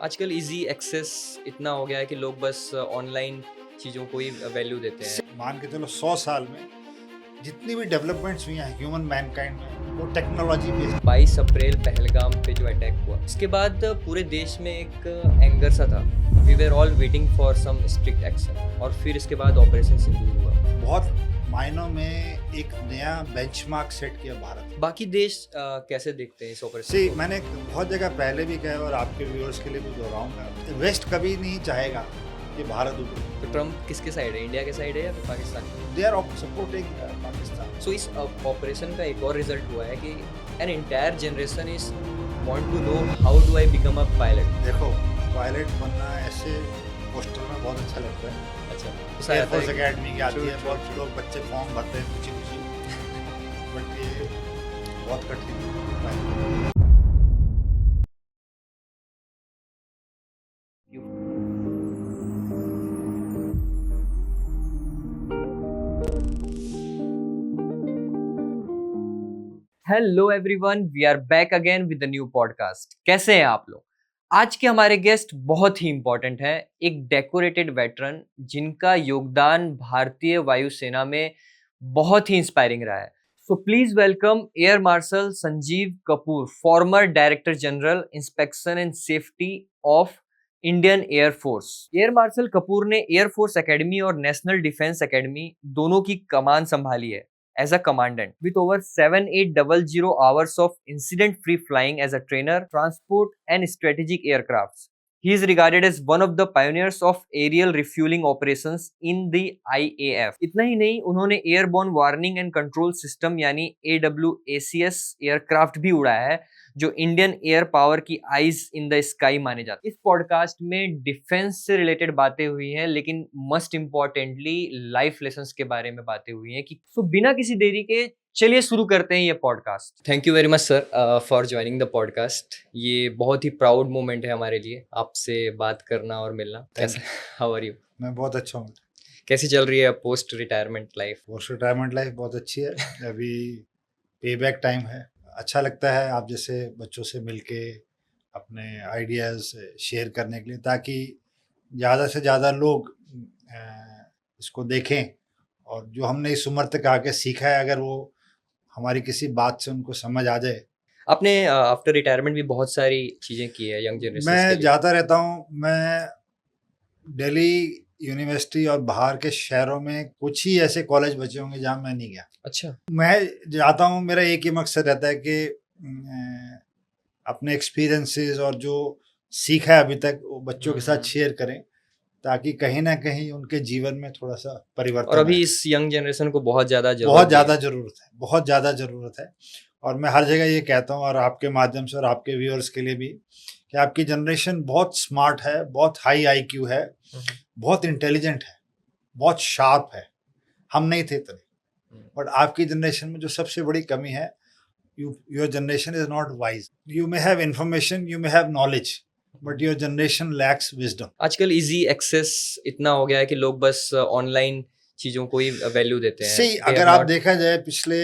आजकल easy access इतना हो गया है कि लोग बस ऑनलाइन चीज़ों को ही वैल्यू देते हैं। मान के चलो 100 साल में जितनी भी डेवलपमेंट्स हुई हैं ह्यूमन मैनकाइंड में वो टेक्नोलॉजी बेस्ड। 22 अप्रैल पहलगाम पे जो अटैक हुआ, इसके बाद पूरे देश में एक एंगर सा था। We were all waiting for some strict action और फिर इसके बाद ऑपरेशन सिंदूर हुआ। बहुत मायनों में एक नया बेंचमार्क सेट किया भारत। बाकी देश कैसे देखते हैं इस ऑपरेशन सी को? मैंने बहुत जगह पहले भी कहा और आपके व्यूअर्स के लिए भी दोहराऊंगा, वेस्ट कभी नहीं चाहेगा कि भारत उभरे। तो ट्रम्प किसके साइड है, इंडिया के साइड है या फिर Pakistan? They are supporting Pakistan. So इस ऑपरेशन का एक और रिजल्ट हुआ है कि an entire generation is want to know how do I become a pilot. देखो, पायलट बनना ऐसे पोस्टर में बहुत अच्छा लगता है। अच्छा, एयरफोर्स अकेडमी की आती True, है, true, बहुत true. लोग बच्चे फॉर्म भरते हैं खुशी खुशी, बट ये बहुत कठिन है। Hello everyone, we are back again with a new podcast. कैसे हैं आप लोग? आज के हमारे गेस्ट बहुत ही इंपॉर्टेंट हैं, एक डेकोरेटेड वेटरन जिनका योगदान भारतीय वायुसेना में बहुत ही इंस्पायरिंग रहा है। So please welcome air marshal Sanjeev Kapoor, farmer director general inspection and safety of Indian air force. Air marshal Kapoor ने एयर फोर्स एकेडमी और नेशनल डिफेंस एकेडमी दोनों की कमान संभाली है as a commandant with over 7800 hours of incident-free flying as a trainer, transport and strategic aircrafts. He is regarded as one of the pioneers of aerial refueling operations in the IAF. इतना ही नहीं, उन्होंने airborne warning and control system यानी AWACS aircraft भी उड़ाया है, जो Indian air power की eyes in the sky माने जाते हैं। इस पॉडकास्ट में डिफेंस से रिलेटेड बातें हुई हैं, लेकिन मस्ट इम्पॉर्टेंटली लाइफ लेसन्स के बारे में बातें हुई हैं। कि तो बिना किसी देरी के चलिए शुरू करते हैं ये podcast. Thank you very much sir for joining the podcast. ये बहुत ही प्राउड मोमेंट है हमारे लिए, आपसे बात करना और मिलना। कैसा, हाउ आर यू? मैं बहुत अच्छा हूँ। कैसी चल रही है post retirement life? Post retirement life बहुत अच्छी है। अभी पे बैक टाइम है। अच्छा लगता है आप जैसे बच्चों से मिलके अपने आइडियाज़ शेयर करने के लिए, ताकि ज़्यादा से ज़्यादा लोग इसको देखें और जो हमने इस उम्र तक आके सीखा है, अगर वो हमारी किसी बात से उनको समझ आ जाए। आपने आफ्टर रिटायरमेंट भी बहुत सारी चीजें की है यंग जनरेशन के मैं लिए। जाता रहता हूँ। मैं दिल्ली यूनिवर्सिटी और बाहर के शहरों में कुछ ही ऐसे कॉलेज बचे होंगे जहाँ मैं नहीं गया। अच्छा। मैं जाता हूँ, मेरा एक ही मकसद रहता है कि अपने एक्सपीरियंसेस और जो सीखा है अभी तक वो बच्चों के साथ शेयर करें, ताकि कहीं ना कहीं उनके जीवन में थोड़ा सा और परिवर्तन अभी आए। इस यंग जनरेशन को बहुत ज़्यादा बहुत ज़रूरत ज़्यादा ज़रूरत है, बहुत ज़्यादा ज़रूरत है। और मैं हर जगह ये कहता हूँ, और आपके माध्यम से और आपके व्यूअर्स के लिए भी, कि आपकी जनरेशन बहुत स्मार्ट है, बहुत हाई आईक्यू है, बहुत इंटेलिजेंट है, बहुत शार्प है। हम नहीं थे इतने, बट आपकी जनरेशन में जो सबसे बड़ी कमी है, your generation is not wise. You may have information, you may have knowledge, but your generation lacks wisdom. आजकल इजी एक्सेस इतना हो गया है कि लोग बस ऑनलाइन चीज़ों को ही वैल्यू देते हैं। See, अगर आप देखा जाए पिछले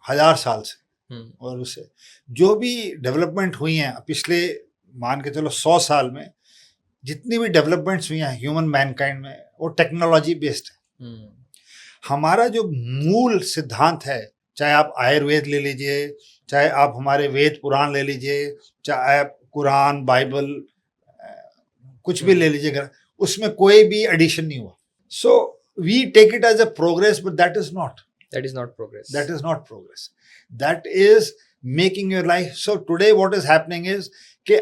1000 साल से और उससे जो भी डेवलपमेंट हुई हैं पिछले, मान के चलो 100 साल में जितनी भी डेवलपमेंट्स हुई हैं ह्यूमन मैनकाइंड में, वो टेक्नोलॉजी बेस्ड है। हमारा जो मूल सिद्धांत है, चाहे आप आयुर्वेद ले लीजिए, चाहे आप हमारे वेद पुराण ले लीजिए, चाहे आप कुरान, बाइबल, कुछ भी ले लीजिएगा, उसमें कोई भी एडिशन नहीं हुआ। So we take it as a progress, but that is not progress. that is not progress. That is making your life. So today what is happening is कि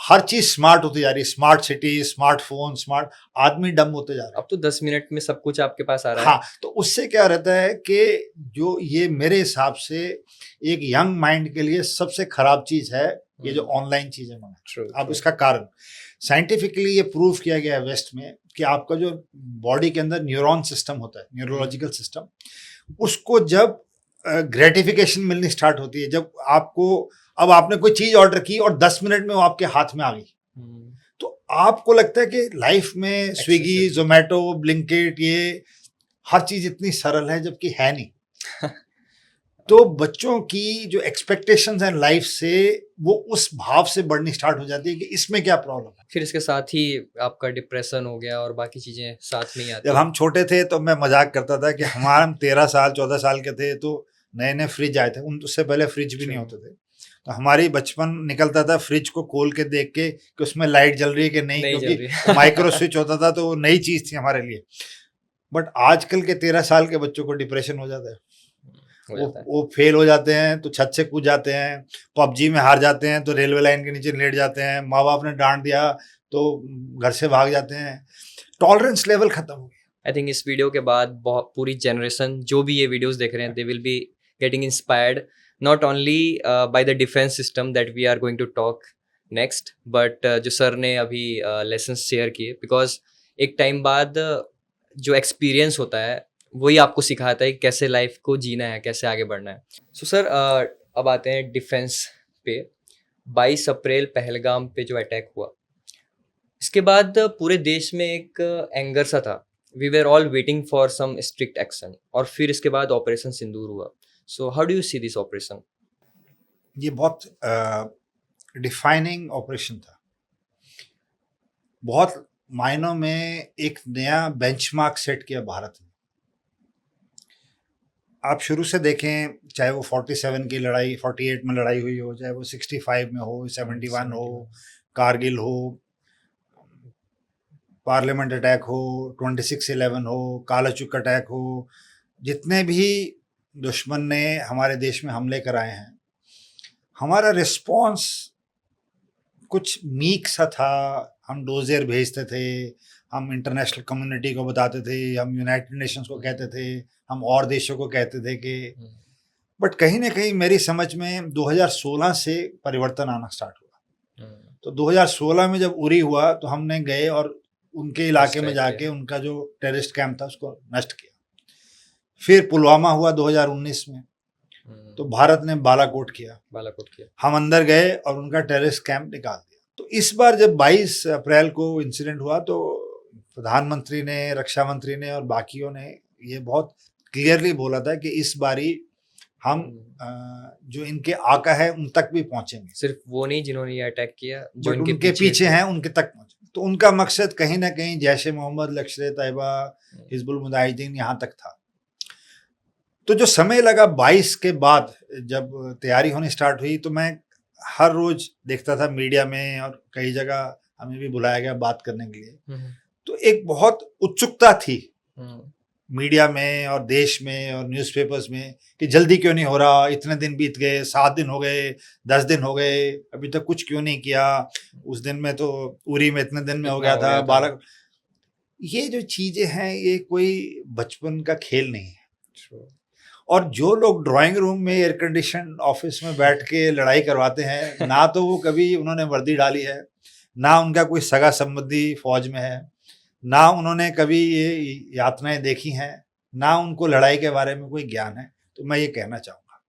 हर चीज स्मार्ट होती जा रही है। स्मार्ट सिटी, स्मार्टफोन, स्मार्ट, आदमी डम होते जा रहा है। अब तो 10 मिनट में सब कुछ आपके पास आ रहा है। हाँ, तो उससे क्या रहता है कि जो ये मेरे हिसाब से एक यंग माइंड के लिए सबसे खराब चीज है, ये जो ऑनलाइन चीजें मंगाना। अब इसका कारण साइंटिफिकली ये प्रूव किया गया है वेस्ट में, कि आपका जो बॉडी के अंदर न्यूरॉन सिस्टम होता है, न्यूरोलॉजिकल सिस्टम, उसको जब ग्रेटिफिकेशन मिलनी स्टार्ट होती है, जब आपको, अब आपने कोई चीज ऑर्डर की और 10 मिनट में वो आपके हाथ में आ गई, तो आपको लगता है कि लाइफ में स्विगी, जोमेटो, ब्लिंकिट, ये हर चीज इतनी सरल है, जबकि है नहीं। तो बच्चों की जो एक्सपेक्टेशंस हैं लाइफ से वो उस भाव से बढ़नी स्टार्ट हो जाती है कि इसमें क्या प्रॉब्लम है। फिर इसके साथ ही आपका डिप्रेशन हो गया और बाकी चीजें साथ में ही आती जब हम छोटे थे तो मैं मजाक करता था कि हम 13 साल 14 साल के थे तो नए नए फ्रिज आए थे, उससे पहले फ्रिज भी नहीं होते थे, तो हमारी बचपन निकलता था फ्रिज को खोल के देख के कि उसमें लाइट जल रही है कि नहीं, क्योंकि माइक्रो स्विच होता था तो वो नई चीज थी हमारे लिए। बट आजकल के 13 साल के बच्चों को डिप्रेशन हो जाता है, वो फेल हो जाते हैं तो छत से कूद जाते हैं, पबजी में हार जाते हैं तो रेलवे लाइन के नीचे लेट जाते हैं, माँ बाप ने डांट दिया तो घर से भाग जाते हैं, टॉलरेंस लेवल खत्म हो गया। आई थिंक इस वीडियो के बाद बहुत पूरी जनरेशन जो भी ये वीडियोस देख रहे हैं they will be getting inspired not only by the defence system that we are going to talk next, but जो सर ने अभी लेसन शेयर किए, बिकॉज एक टाइम बाद जो एक्सपीरियंस होता है वही आपको सिखाता है कि कैसे लाइफ को जीना है, कैसे आगे बढ़ना है। सो सर अब आते हैं डिफेंस पे। 22 अप्रैल पहलगाम पे जो अटैक हुआ, इसके बाद पूरे देश में एक एंगर सा था, we were all waiting for some strict action, और फिर इसके बाद ऑपरेशन सिंदूर हुआ। So how do you see this operation? ये बहुत डिफाइनिंग ऑपरेशन था, बहुत मायनों में एक नया बेंचमार्क सेट किया भारत ने। आप शुरू से देखें, चाहे वो 47 की लड़ाई 48 में लड़ाई हुई हो, चाहे वो 65 में हो, 71 हो, कारगिल हो, पार्लियामेंट अटैक हो, 26/11 हो, कालाचुक अटैक हो, जितने भी दुश्मन ने हमारे देश में हमले कराए हैं, हमारा रिस्पॉन्स कुछ मीक सा था। हम डोजियर भेजते थे, हम इंटरनेशनल कम्युनिटी को बताते थे, हम यूनाइटेड नेशंस को कहते थे, हम और देशों को कहते थे कि, बट कहीं ना कहीं मेरी समझ में 2016 से परिवर्तन आना स्टार्ट हुआ। तो 2016 में जब उरी हुआ तो हमने गए और उनके इलाके में जाके उनका जो टेररिस्ट कैंप था उसको नष्ट किया। फिर पुलवामा हुआ 2019 में, तो भारत ने बालाकोट किया, हम अंदर गए और उनका टेररिस्ट कैंप निकाल दिया। तो इस बार जब 22 अप्रैल को इंसिडेंट हुआ तो प्रधानमंत्री ने, रक्षा मंत्री ने और बाकियों ने ये बहुत क्लियरली बोला था कि इस बारी हम जो इनके आका है उन तक भी पहुंचेंगे, सिर्फ वो नहीं जिन्होंने ये अटैक किया, जो इनके पीछे हैं उनके तक पहुंचे। तो उनका मकसद कहीं ना कहीं जैश ए मोहम्मद, लश्कर तैयबा, हिजबुल मुजाहिदीन यहाँ तक था। तो जो समय लगा 22 के बाद जब तैयारी होनी स्टार्ट हुई, तो मैं हर रोज देखता था मीडिया में और कई जगह हमें भी बुलाया गया बात करने के लिए, तो एक बहुत उत्सुकता थी मीडिया में और देश में और न्यूज़पेपर्स में कि जल्दी क्यों नहीं हो रहा, इतने दिन बीत गए, 7 दिन हो गए, 10 दिन हो गए, अभी तक कुछ क्यों नहीं किया, उस दिन में तो उरी में इतने दिन में हो गया था बालक। ये जो चीजें हैं ये कोई बचपन का खेल नहीं है। और जो लोग ड्राइंग रूम में एयर कंडीशन ऑफिस में बैठ के लड़ाई करवाते हैं, ना तो वो कभी उन्होंने वर्दी डाली है, ना उनका कोई सगा संबंधी फौज में है, ना उन्होंने कभी ये यातनाएं देखी हैं, ना उनको लड़ाई के बारे में कोई ज्ञान है। तो मैं ये कहना चाहूँगा,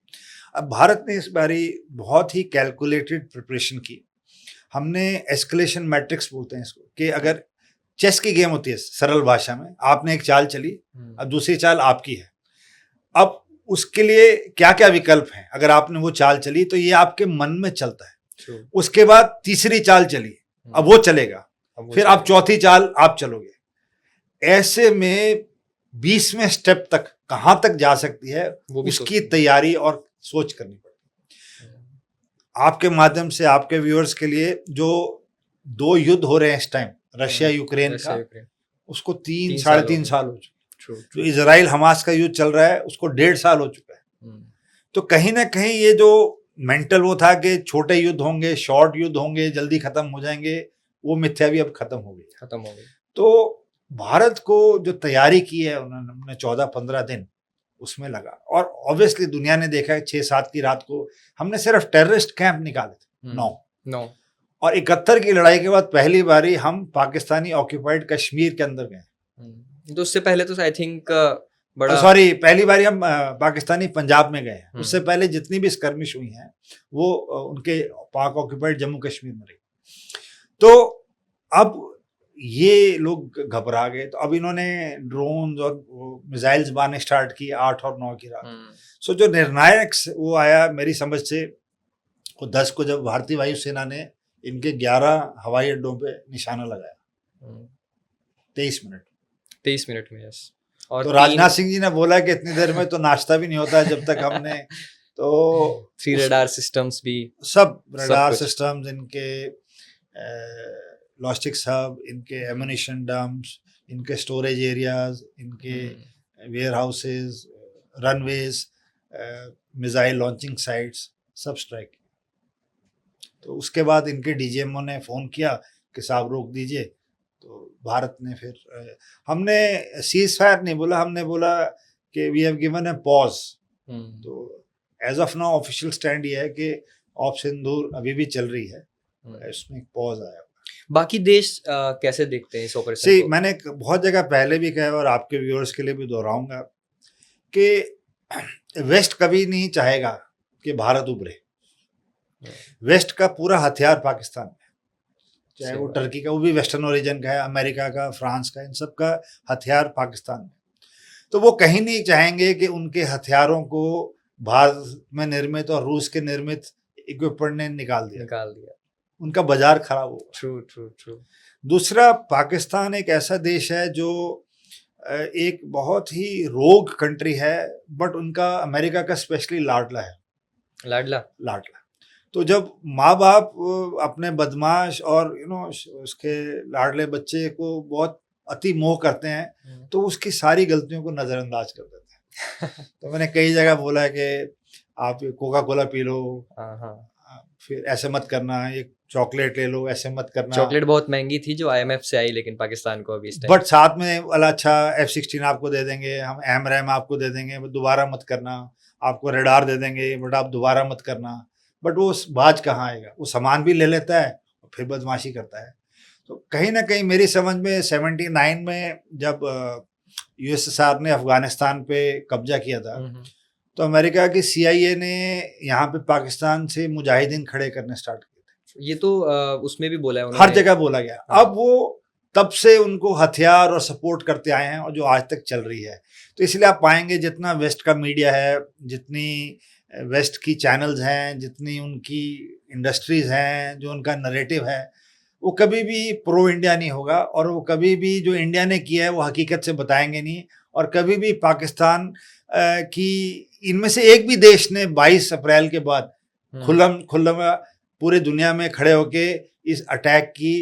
अब भारत ने इस बारी बहुत ही कैलकुलेटेड प्रिपरेशन की। हमने एस्केलेशन मैट्रिक्स बोलते हैं इसको, कि अगर चेस की गेम होती है सरल भाषा में, आपने एक चाल चली, अब दूसरी चाल आपकी है, अब उसके लिए क्या क्या विकल्प हैं। अगर आपने वो चाल चली तो ये आपके मन में चलता है, उसके बाद तीसरी चाल चली, अब वो चलेगा, फिर आप चौथी चाल आप चलोगे। ऐसे में 20वें स्टेप तक कहाँ तक जा सकती है उसकी तैयारी और सोच करनी पड़ती है। आपके माध्यम से आपके व्यूअर्स के लिए, जो 2 युद्ध हो रहे हैं इस टाइम, रशिया यूक्रेन का, उसको 3-3.5 साल हो चुके। जो इजराइल हमास का युद्ध चल रहा है उसको 1.5 साल हो चुका है। तो कहीं ना कहीं ये जो मेंटल वो था कि छोटे युद्ध होंगे, शॉर्ट युद्ध होंगे, जल्दी खत्म हो जाएंगे, वो मिथ्या भी अब खत्म हो गई। तो भारत को जो तैयारी की है उन्होंने 14-15 दिन उसमें लगा, और ऑब्वियसली दुनिया ने देखा है 6-7 की रात को हमने सिर्फ टेररिस्ट कैंप निकाले थे 9, और 71 की लड़ाई के बाद पहली बारी हम पाकिस्तानी ऑक्यूपाइड कश्मीर के अंदर गए। तो उससे पहले तो आई थिंक पहली बारी हम पाकिस्तानी पंजाब में गए हैं, उससे पहले जितनी भी स्कर्मिश हुई हैं वो उनके पाक ऑक्यूपाइड जम्मू कश्मीर में रही। तो अब ये लोग घबरा गए, तो अब इन्होंने ड्रोन और मिसाइल्स बनाने स्टार्ट किए 8 और 9 की रात। सो जो निर्णायक वो आया मेरी समझ से, वो 10 को जब भारतीय वायुसेना ने इनके 11 हवाई अड्डों पे निशाना लगाया 23 मिनट में। यस। और तो राजनाथ सिंह जी ने बोला कि इतनी देर में तो नाश्ता भी नहीं होता है जब तक हमने तो 3 रडार सिस्टम्स भी, सब रडार सिस्टम्स, इनके लॉजिस्टिक्स हब, इनके एमुनिशन डम्प्स, इनके स्टोरेज एरियाज, इनके warehouses, runways, missile launching sites, सब स्ट्राइक। तो उसके बाद इनके डीजीएमओ ने फ़ोन किया कि साहब रोक दीजिए, तो भारत ने फिर हमने सीज फायर नहीं बोला, हमने बोला कि we have given a pause. तो as of now official stand ये है कि ऑफ सिंदूर अभी भी चल रही है, इसमें एक पॉज आया। बाकी देश कैसे देखते हैं इस ऑपरेशन को? मैंने बहुत जगह पहले भी कहा और आपके व्यूअर्स के लिए भी दोहराऊंगा कि वेस्ट कभी नहीं चाहेगा कि भारत उभरे। वेस्ट का पूरा हथियार पाकिस्तान में, चाहे वो टर्की का, वो भी वेस्टर्न ओरिजिन का है, अमेरिका का, फ्रांस का, इन सब का हथियार पाकिस्तान में। तो वो कहीं नहीं चाहेंगे कि उनके हथियारों को भारत में निर्मित और रूस के निर्मित इक्विपमेंट ने निकाल दिया, उनका बाजार खराब होगा। ट्रू। दूसरा, पाकिस्तान एक ऐसा देश है जो एक बहुत ही रोग कंट्री है, बट उनका अमेरिका का स्पेशली लाडला। तो जब माँ बाप अपने बदमाश और उसके लाडले बच्चे को बहुत अति मोह करते हैं तो उसकी सारी गलतियों को नज़रअंदाज कर देते हैं। तो मैंने कई जगह बोला है कि आप कोका कोला पी लो, फिर ऐसे मत करना, एक चॉकलेट ले लो, ऐसे मत करना। चॉकलेट बहुत महंगी थी जो IMF से आई, लेकिन पाकिस्तान को अभी बट साथ में वाला अच्छा F-16 आपको दे देंगे, हम AMRAAM आपको दे देंगे, दोबारा मत करना, आपको रडार दे देंगे बट आप दोबारा मत करना। बट वो बाज कहाँ आएगा, वो सामान भी ले लेता है और फिर बदमाशी करता है। तो कहीं ना कहीं मेरी समझ में 79 में जब USSR ने अफगानिस्तान पे कब्जा किया था, तो अमेरिका की CIA ने यहाँ पे पाकिस्तान से मुजाहिदीन खड़े करने स्टार्ट किए थे। ये तो उसमें भी बोला है उन्होंने, हर जगह बोला गया। अब वो तब से उनको हथियार और सपोर्ट करते आए हैं और जो आज तक चल रही है। तो इसलिए आप पाएंगे जितना वेस्ट का मीडिया है, जितनी वेस्ट की चैनल्स हैं, जितनी उनकी इंडस्ट्रीज हैं, जो उनका नरेटिव है, वो कभी भी प्रो इंडिया नहीं होगा और वो कभी भी जो इंडिया ने किया है वो हकीकत से बताएंगे नहीं। और कभी भी पाकिस्तान की इनमें से एक भी देश ने 22 अप्रैल के बाद खुल्लम पूरे दुनिया में खड़े होके इस अटैक की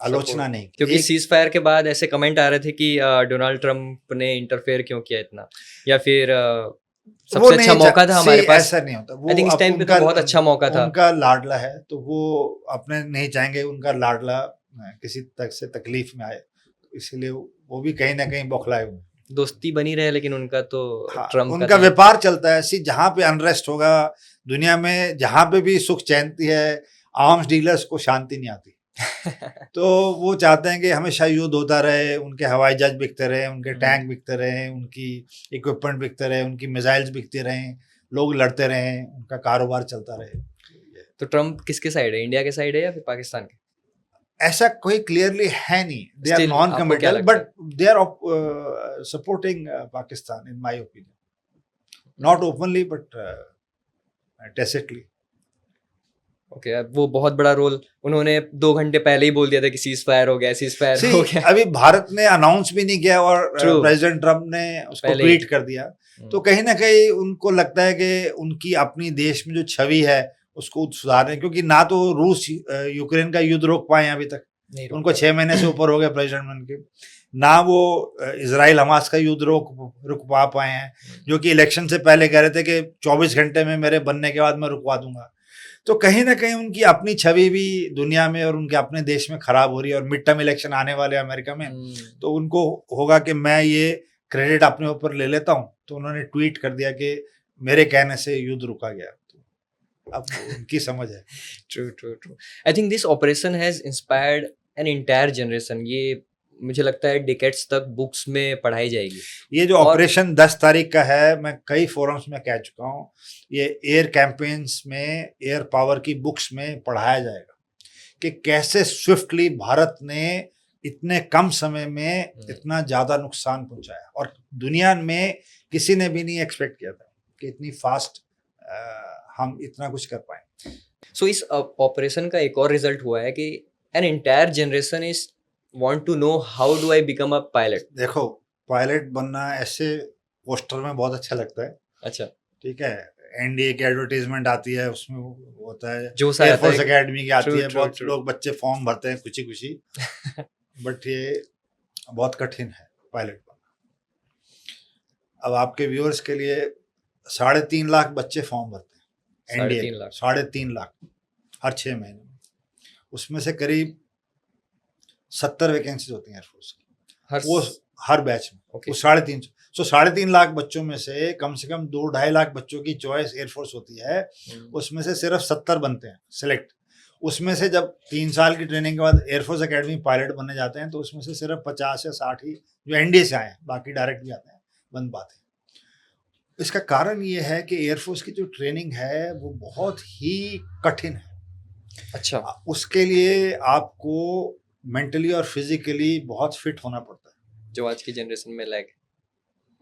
आलोचना नहीं की। क्योंकि सीज फायर के बाद ऐसे कमेंट आ रहे थे कि डोनाल्ड ट्रंप ने इंटरफेयर क्यों किया इतना, या फिर सबसे अच्छा मौका था हमारे पास। ऐसा नहीं होता, वो आई थिंक इस टाइम पे तो बहुत अच्छा मौका था। उनका लाडला है तो वो अपने नहीं चाहेंगे उनका लाडला किसी तक से तकलीफ में आए, इसलिए वो भी कहीं ना कहीं बौखलाए हुए। दोस्ती बनी रहे, लेकिन उनका तो ट्रम्प उनका व्यापार चलता है। जहाँ पे अनरेस्ट होगा दुनिया में, जहाँ पे भी सुख चैनती है, आर्म्स डीलर्स को शांति नहीं आती। तो वो चाहते हैं कि हमेशा युद्ध होता रहे, उनके हवाई जहाज बिकते रहे, उनके टैंक बिकते रहे, उनकी इक्विपमेंट बिकते रहे, उनकी मिसाइल्स बिकती रहें, लोग लड़ते रहें, उनका कारोबार चलता रहे। तो ट्रम्प किसके साइड है, इंडिया के साइड है या फिर पाकिस्तान के? ऐसा कोई क्लियरली है नहीं, they are non committal, but they are supporting Pakistan in my opinion, not openly but tacitly. Okay, वो बहुत बड़ा रोल उन्होंने 2 घंटे पहले ही बोल दिया था कि सीज फायर हो गया। अभी भारत ने अनाउंस भी नहीं किया और प्रेसिडेंट ट्रम्प ने उसको ट्वीट कर दिया। तो कहीं ना कहीं उनको लगता है कि उनकी अपनी देश में जो छवि है उसको सुधारने, क्योंकि ना तो रूस यूक्रेन का युद्ध रोक पाए अभी तक, उनको 6 महीने से ऊपर हो गए प्रेसिडेंट बन के, ना वो इजराइल हमास का युद्ध रुक पाए हैं, जो कि इलेक्शन से पहले कह रहे थे कि 24 घंटे में मेरे बनने के बाद मैं रुकवा दूंगा। तो कहीं ना कहीं उनकी अपनी छवि भी दुनिया में और उनके अपने देश में खराब हो रही है। और मिड टर्म इलेक्शन आने वाले अमेरिका में, तो उनको होगा कि मैं ये क्रेडिट अपने ऊपर ले लेता हूँ। तो उन्होंने ट्वीट कर दिया कि मेरे कहने से युद्ध रुका गया। अब उनकी समझ है। True. I think this operation has inspired N entire generation. ये मुझे लगता है डिकेड्स तक बुक्स में पढ़ाई जाएगी। ये जो ऑपरेशन 10 तारीख का है, मैं कई फोरम्स में कह चुका हूँ, ये एयर कैंपेन्स में, एयर पावर की बुक्स में पढ़ाया जाएगा कि कैसे स्विफ्टली भारत ने इतने कम समय में इतना ज़्यादा नुकसान पहुंचाया, और दुनिया में किसी ने भी नहीं एक्सपेक्ट किया था कि इतनी फास्ट हम इतना कुछ कर पाए। सो इस ऑपरेशन का एक और रिजल्ट हुआ है कि an entire generation is want to know how do I become a pilot. देखो, पायलट बनना ऐसे पोस्टर में बहुत अच्छा लगता है, अच्छा, ठीक है, एनडीए की एडवर्टाइजमेंट आती है, उसमें वो होता है, जोश आता एयरफोर्स है। एकेडमी की आती True, है, true, बहुत true. लोग बच्चे फॉर्म भरते हैं खुशी खुशी, बट ये बहुत कठिन है पायलट बनना। अब आपके व्यूअर्स के लिए 3.5 लाख बच्चे फॉर्म भरते हैं, एनडीए 3.5 लाख 3.5 लाख हर 6 महीने में, उसमें से करीब 70 वैकेंसीज होती हैं एयरफोर्स की, हर वो हर बैच में। ओके। वो 3.5 सो 3.5 लाख बच्चों में से कम 2-2.5 लाख बच्चों की चॉइस एयरफोर्स होती है, उसमें से सिर्फ 70 बनते हैं सिलेक्ट। उसमें से जब 3 साल की ट्रेनिंग के बाद एयरफोर्स एकेडमी पायलट बनने जाते हैं, तो उसमें से सिर्फ 50 या 60 ही जो एनडीए से आए हैं, बाकी डायरेक्ट भी आते हैं, बन पाते हैं। इसका कारण ये है कि एयरफोर्स की जो ट्रेनिंग है वो बहुत ही कठिन है। अच्छा, उसके लिए आपको मेंटली और फिजिकली बहुत फिट होना पड़ता है, जो आज की जनरेशन में लैग।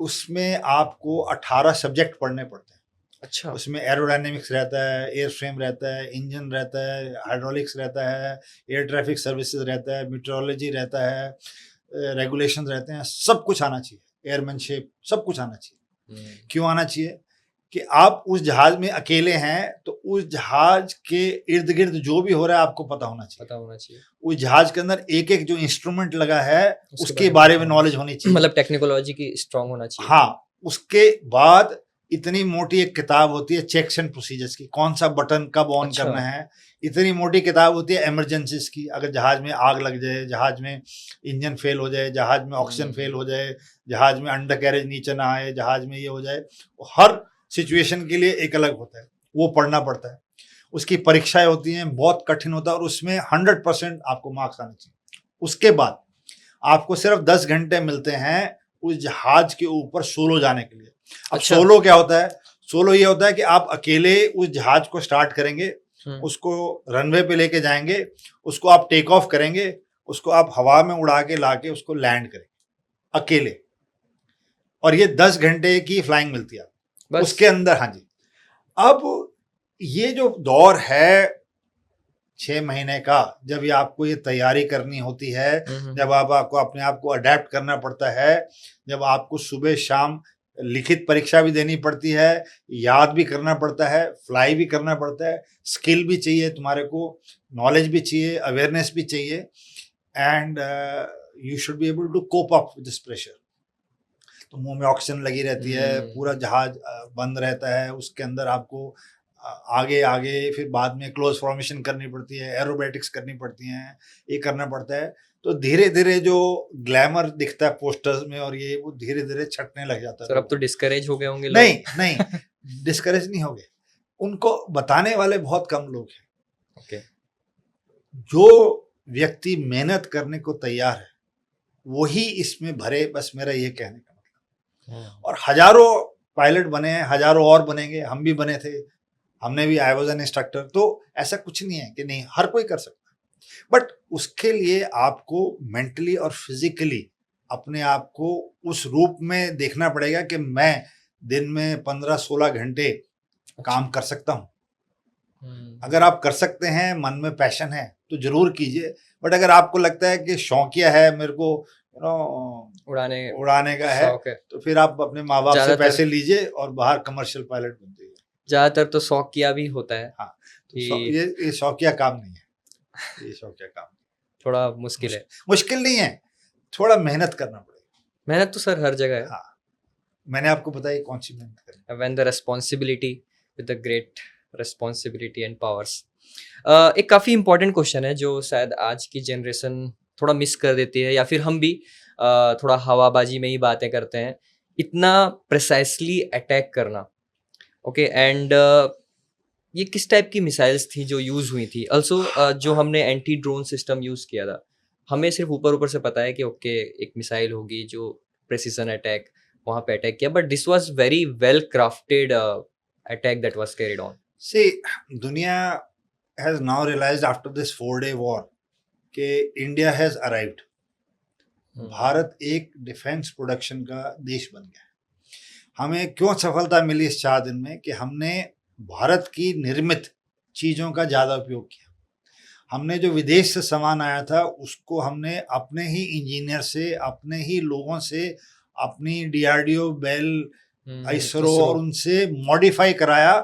उसमें आपको 18 सब्जेक्ट पढ़ने पड़ते हैं। अच्छा, उसमें एरोडायनेमिक्स रहता है, एयर फ्रेम रहता है, इंजन रहता है, हाइड्रोलिक्स रहता है, एयर ट्रैफिक सर्विसेज रहता है, मीटरोलॉजी रहता है, रेगुलेशन रहते हैं, सब कुछ आना चाहिए, एयरमैनशिप सब कुछ आना चाहिए। क्यों आना चाहिए? कि आप उस जहाज में अकेले हैं, तो उस जहाज के इर्द गिर्द जो भी हो रहा है आपको पता होना चाहिए। उस जहाज के अंदर एक एक जो इंस्ट्रूमेंट लगा है उसके बारे में नॉलेज होनी चाहिए, मतलब टेक्नोलॉजी की स्ट्रांग होना चाहिए। हाँ, उसके बाद इतनी मोटी एक किताब होती है चेक्स एंड प्रोसीजर्स की, कौन सा बटन कब ऑन अच्छा। करना है। इतनी मोटी किताब होती है इमरजेंसीज की, अगर जहाज में आग लग जाए, जहाज में इंजन फेल हो जाए, जहाज में ऑक्सीजन फेल हो जाए, जहाज में अंडर कैरेज नीचे ना आए, जहाज में ये हो जाए, हर सिचुएशन के लिए एक अलग होता है, वो पढ़ना पड़ता है। उसकी परीक्षाएं होती हैं, बहुत कठिन होता है, और उसमें 100% आपको मार्क्स आने चाहिए। उसके बाद आपको सिर्फ 10 घंटे मिलते हैं उस जहाज के ऊपर सोलो जाने के लिए। अब अच्छा। सोलो क्या होता है? सोलो ये होता है कि आप अकेले उस जहाज को स्टार्ट करेंगे, उसको रनवे पे लेके जाएंगे, उसको आप टेक ऑफ करेंगे, उसको आप हवा में उड़ा के लाके उसको लैंड करेंगे अकेले, और ये 10 घंटे की फ्लाइंग मिलती है बस। उसके अंदर, हाँ जी। अब ये जो दौर है 6 महीने का, जब ये आपको ये तैयारी करनी होती है, जब आपको अपने आप को अडेप्ट करना पड़ता है, जब आपको सुबह शाम लिखित परीक्षा भी देनी पड़ती है, याद भी करना पड़ता है, फ्लाई भी करना पड़ता है, स्किल भी चाहिए तुम्हारे को, नॉलेज भी चाहिए, अवेयरनेस भी चाहिए, and you should be able to cope up with this pressure. तो मुंह में ऑक्सीजन लगी रहती है, पूरा जहाज बंद रहता है, उसके अंदर आपको आगे आगे फिर बाद में क्लोज फॉर्मेशन करनी पड़ती है, एरोबैटिक्स करनी पड़ती हैं, ये करना पड़ता है। तो धीरे धीरे जो ग्लैमर दिखता है पोस्टर्स में और ये, वो धीरे धीरे छटने लग जाता है। सर अब तो डिस्करेज हो गए होंगे लोग। नहीं डिस्करेज नहीं हो गए, उनको बताने वाले बहुत कम लोग हैं। ओके। जो व्यक्ति मेहनत करने को तैयार है वही इसमें भरे, बस मेरा ये कहने का मतलब। और हजारों पायलट बने हैं, हजारों और बनेंगे, हम भी बने थे, हमने भी, आई वाज एन इंस्ट्रक्टर। तो ऐसा कुछ नहीं है कि नहीं, हर कोई कर सकता है, बट उसके लिए आपको मेंटली और फिजिकली अपने आप को उस रूप में देखना पड़ेगा कि मैं दिन में 15-16 घंटे काम कर सकता हूँ। अगर आप कर सकते हैं, मन में पैशन है, तो जरूर कीजिए। बट अगर आपको लगता है कि शौकिया है, मेरे को उड़ाने का है, तो फिर आप अपने माँ बाप से पैसे लीजिए और बाहर कमर्शियल पायलट बन जाइए। ज्यादातर तो शौकिया भी होता है। हाँ, तो ये शौकिया काम नहीं है, ये शौकिया काम थोड़ा मुश्किल है। मुश्किल नहीं है, थोड़ा मेहनत करना पड़ेगा। मेहनत तो सर हर जगह है। हाँ, मैंने आपको बताया कौन सी मेहनत करनी। When the responsibility with the great responsibility and powers. एक काफ़ी इंपॉर्टेंट क्वेश्चन है जो शायद आज की जनरेशन थोड़ा मिस कर देती है, या फिर हम भी थोड़ा हवाबाजी में ही बातें करते हैं। इतना प्रिसाइसली अटैक करना, ओके, एंड ये किस टाइप की मिसाइल्स थी जो यूज़ हुई थी? ऑल्सो जो हमने एंटी ड्रोन सिस्टम यूज़ किया था, हमें सिर्फ ऊपर ऊपर से पता है कि ओके एक मिसाइल होगी जो प्रेसिशन अटैक वहाँ पे अटैक किया, but this was very well crafted attack that was carried on. See, दुनिया has now realized after this 4-day war कि India has arrived. भारत एक डिफेंस प्रोडक्शन का देश बन गया है। हमें क्यों सफलता मिली इस 4 दिन में कि हमने भारत की निर्मित चीज़ों का ज़्यादा उपयोग किया। हमने जो विदेश से सामान आया था उसको हमने अपने ही इंजीनियर से, अपने ही लोगों से, अपनी DRDO, बेल, इसरो और उनसे मॉडिफाई कराया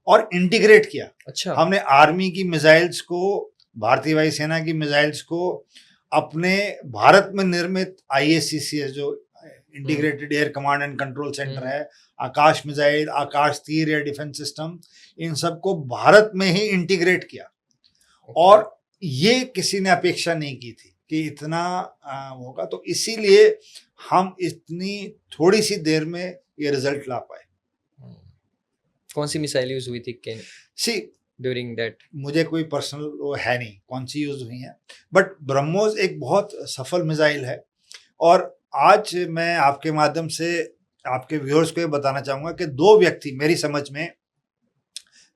और इंटीग्रेट किया। अच्छा। हमने आर्मी की मिसाइल्स को, भारतीय वायुसेना की मिसाइल्स को अपने भारत में निर्मित IACCS जो integrated air command and control centre है, आकाश मिसाइल, आकाश तीर एयर डिफेंस सिस्टम, इन सबको भारत में ही इंटीग्रेट किया। और ये किसी ने अपेक्षा नहीं की थी कि इतना होगा, तो इसीलिए हम इतनी थोड़ी सी देर में ये रिजल्ट ला पाए। कौन सी मिसाइल यूज हुई थी सी ड्यूरिंग दैट? मुझे कोई पर्सनल वो है नहीं कौन सी यूज हुई है, बट ब्रह्मोस एक बहुत सफल मिसाइल है। और आज मैं आपके माध्यम से आपके व्यूअर्स को ये बताना चाहूँगा कि 2 व्यक्ति मेरी समझ में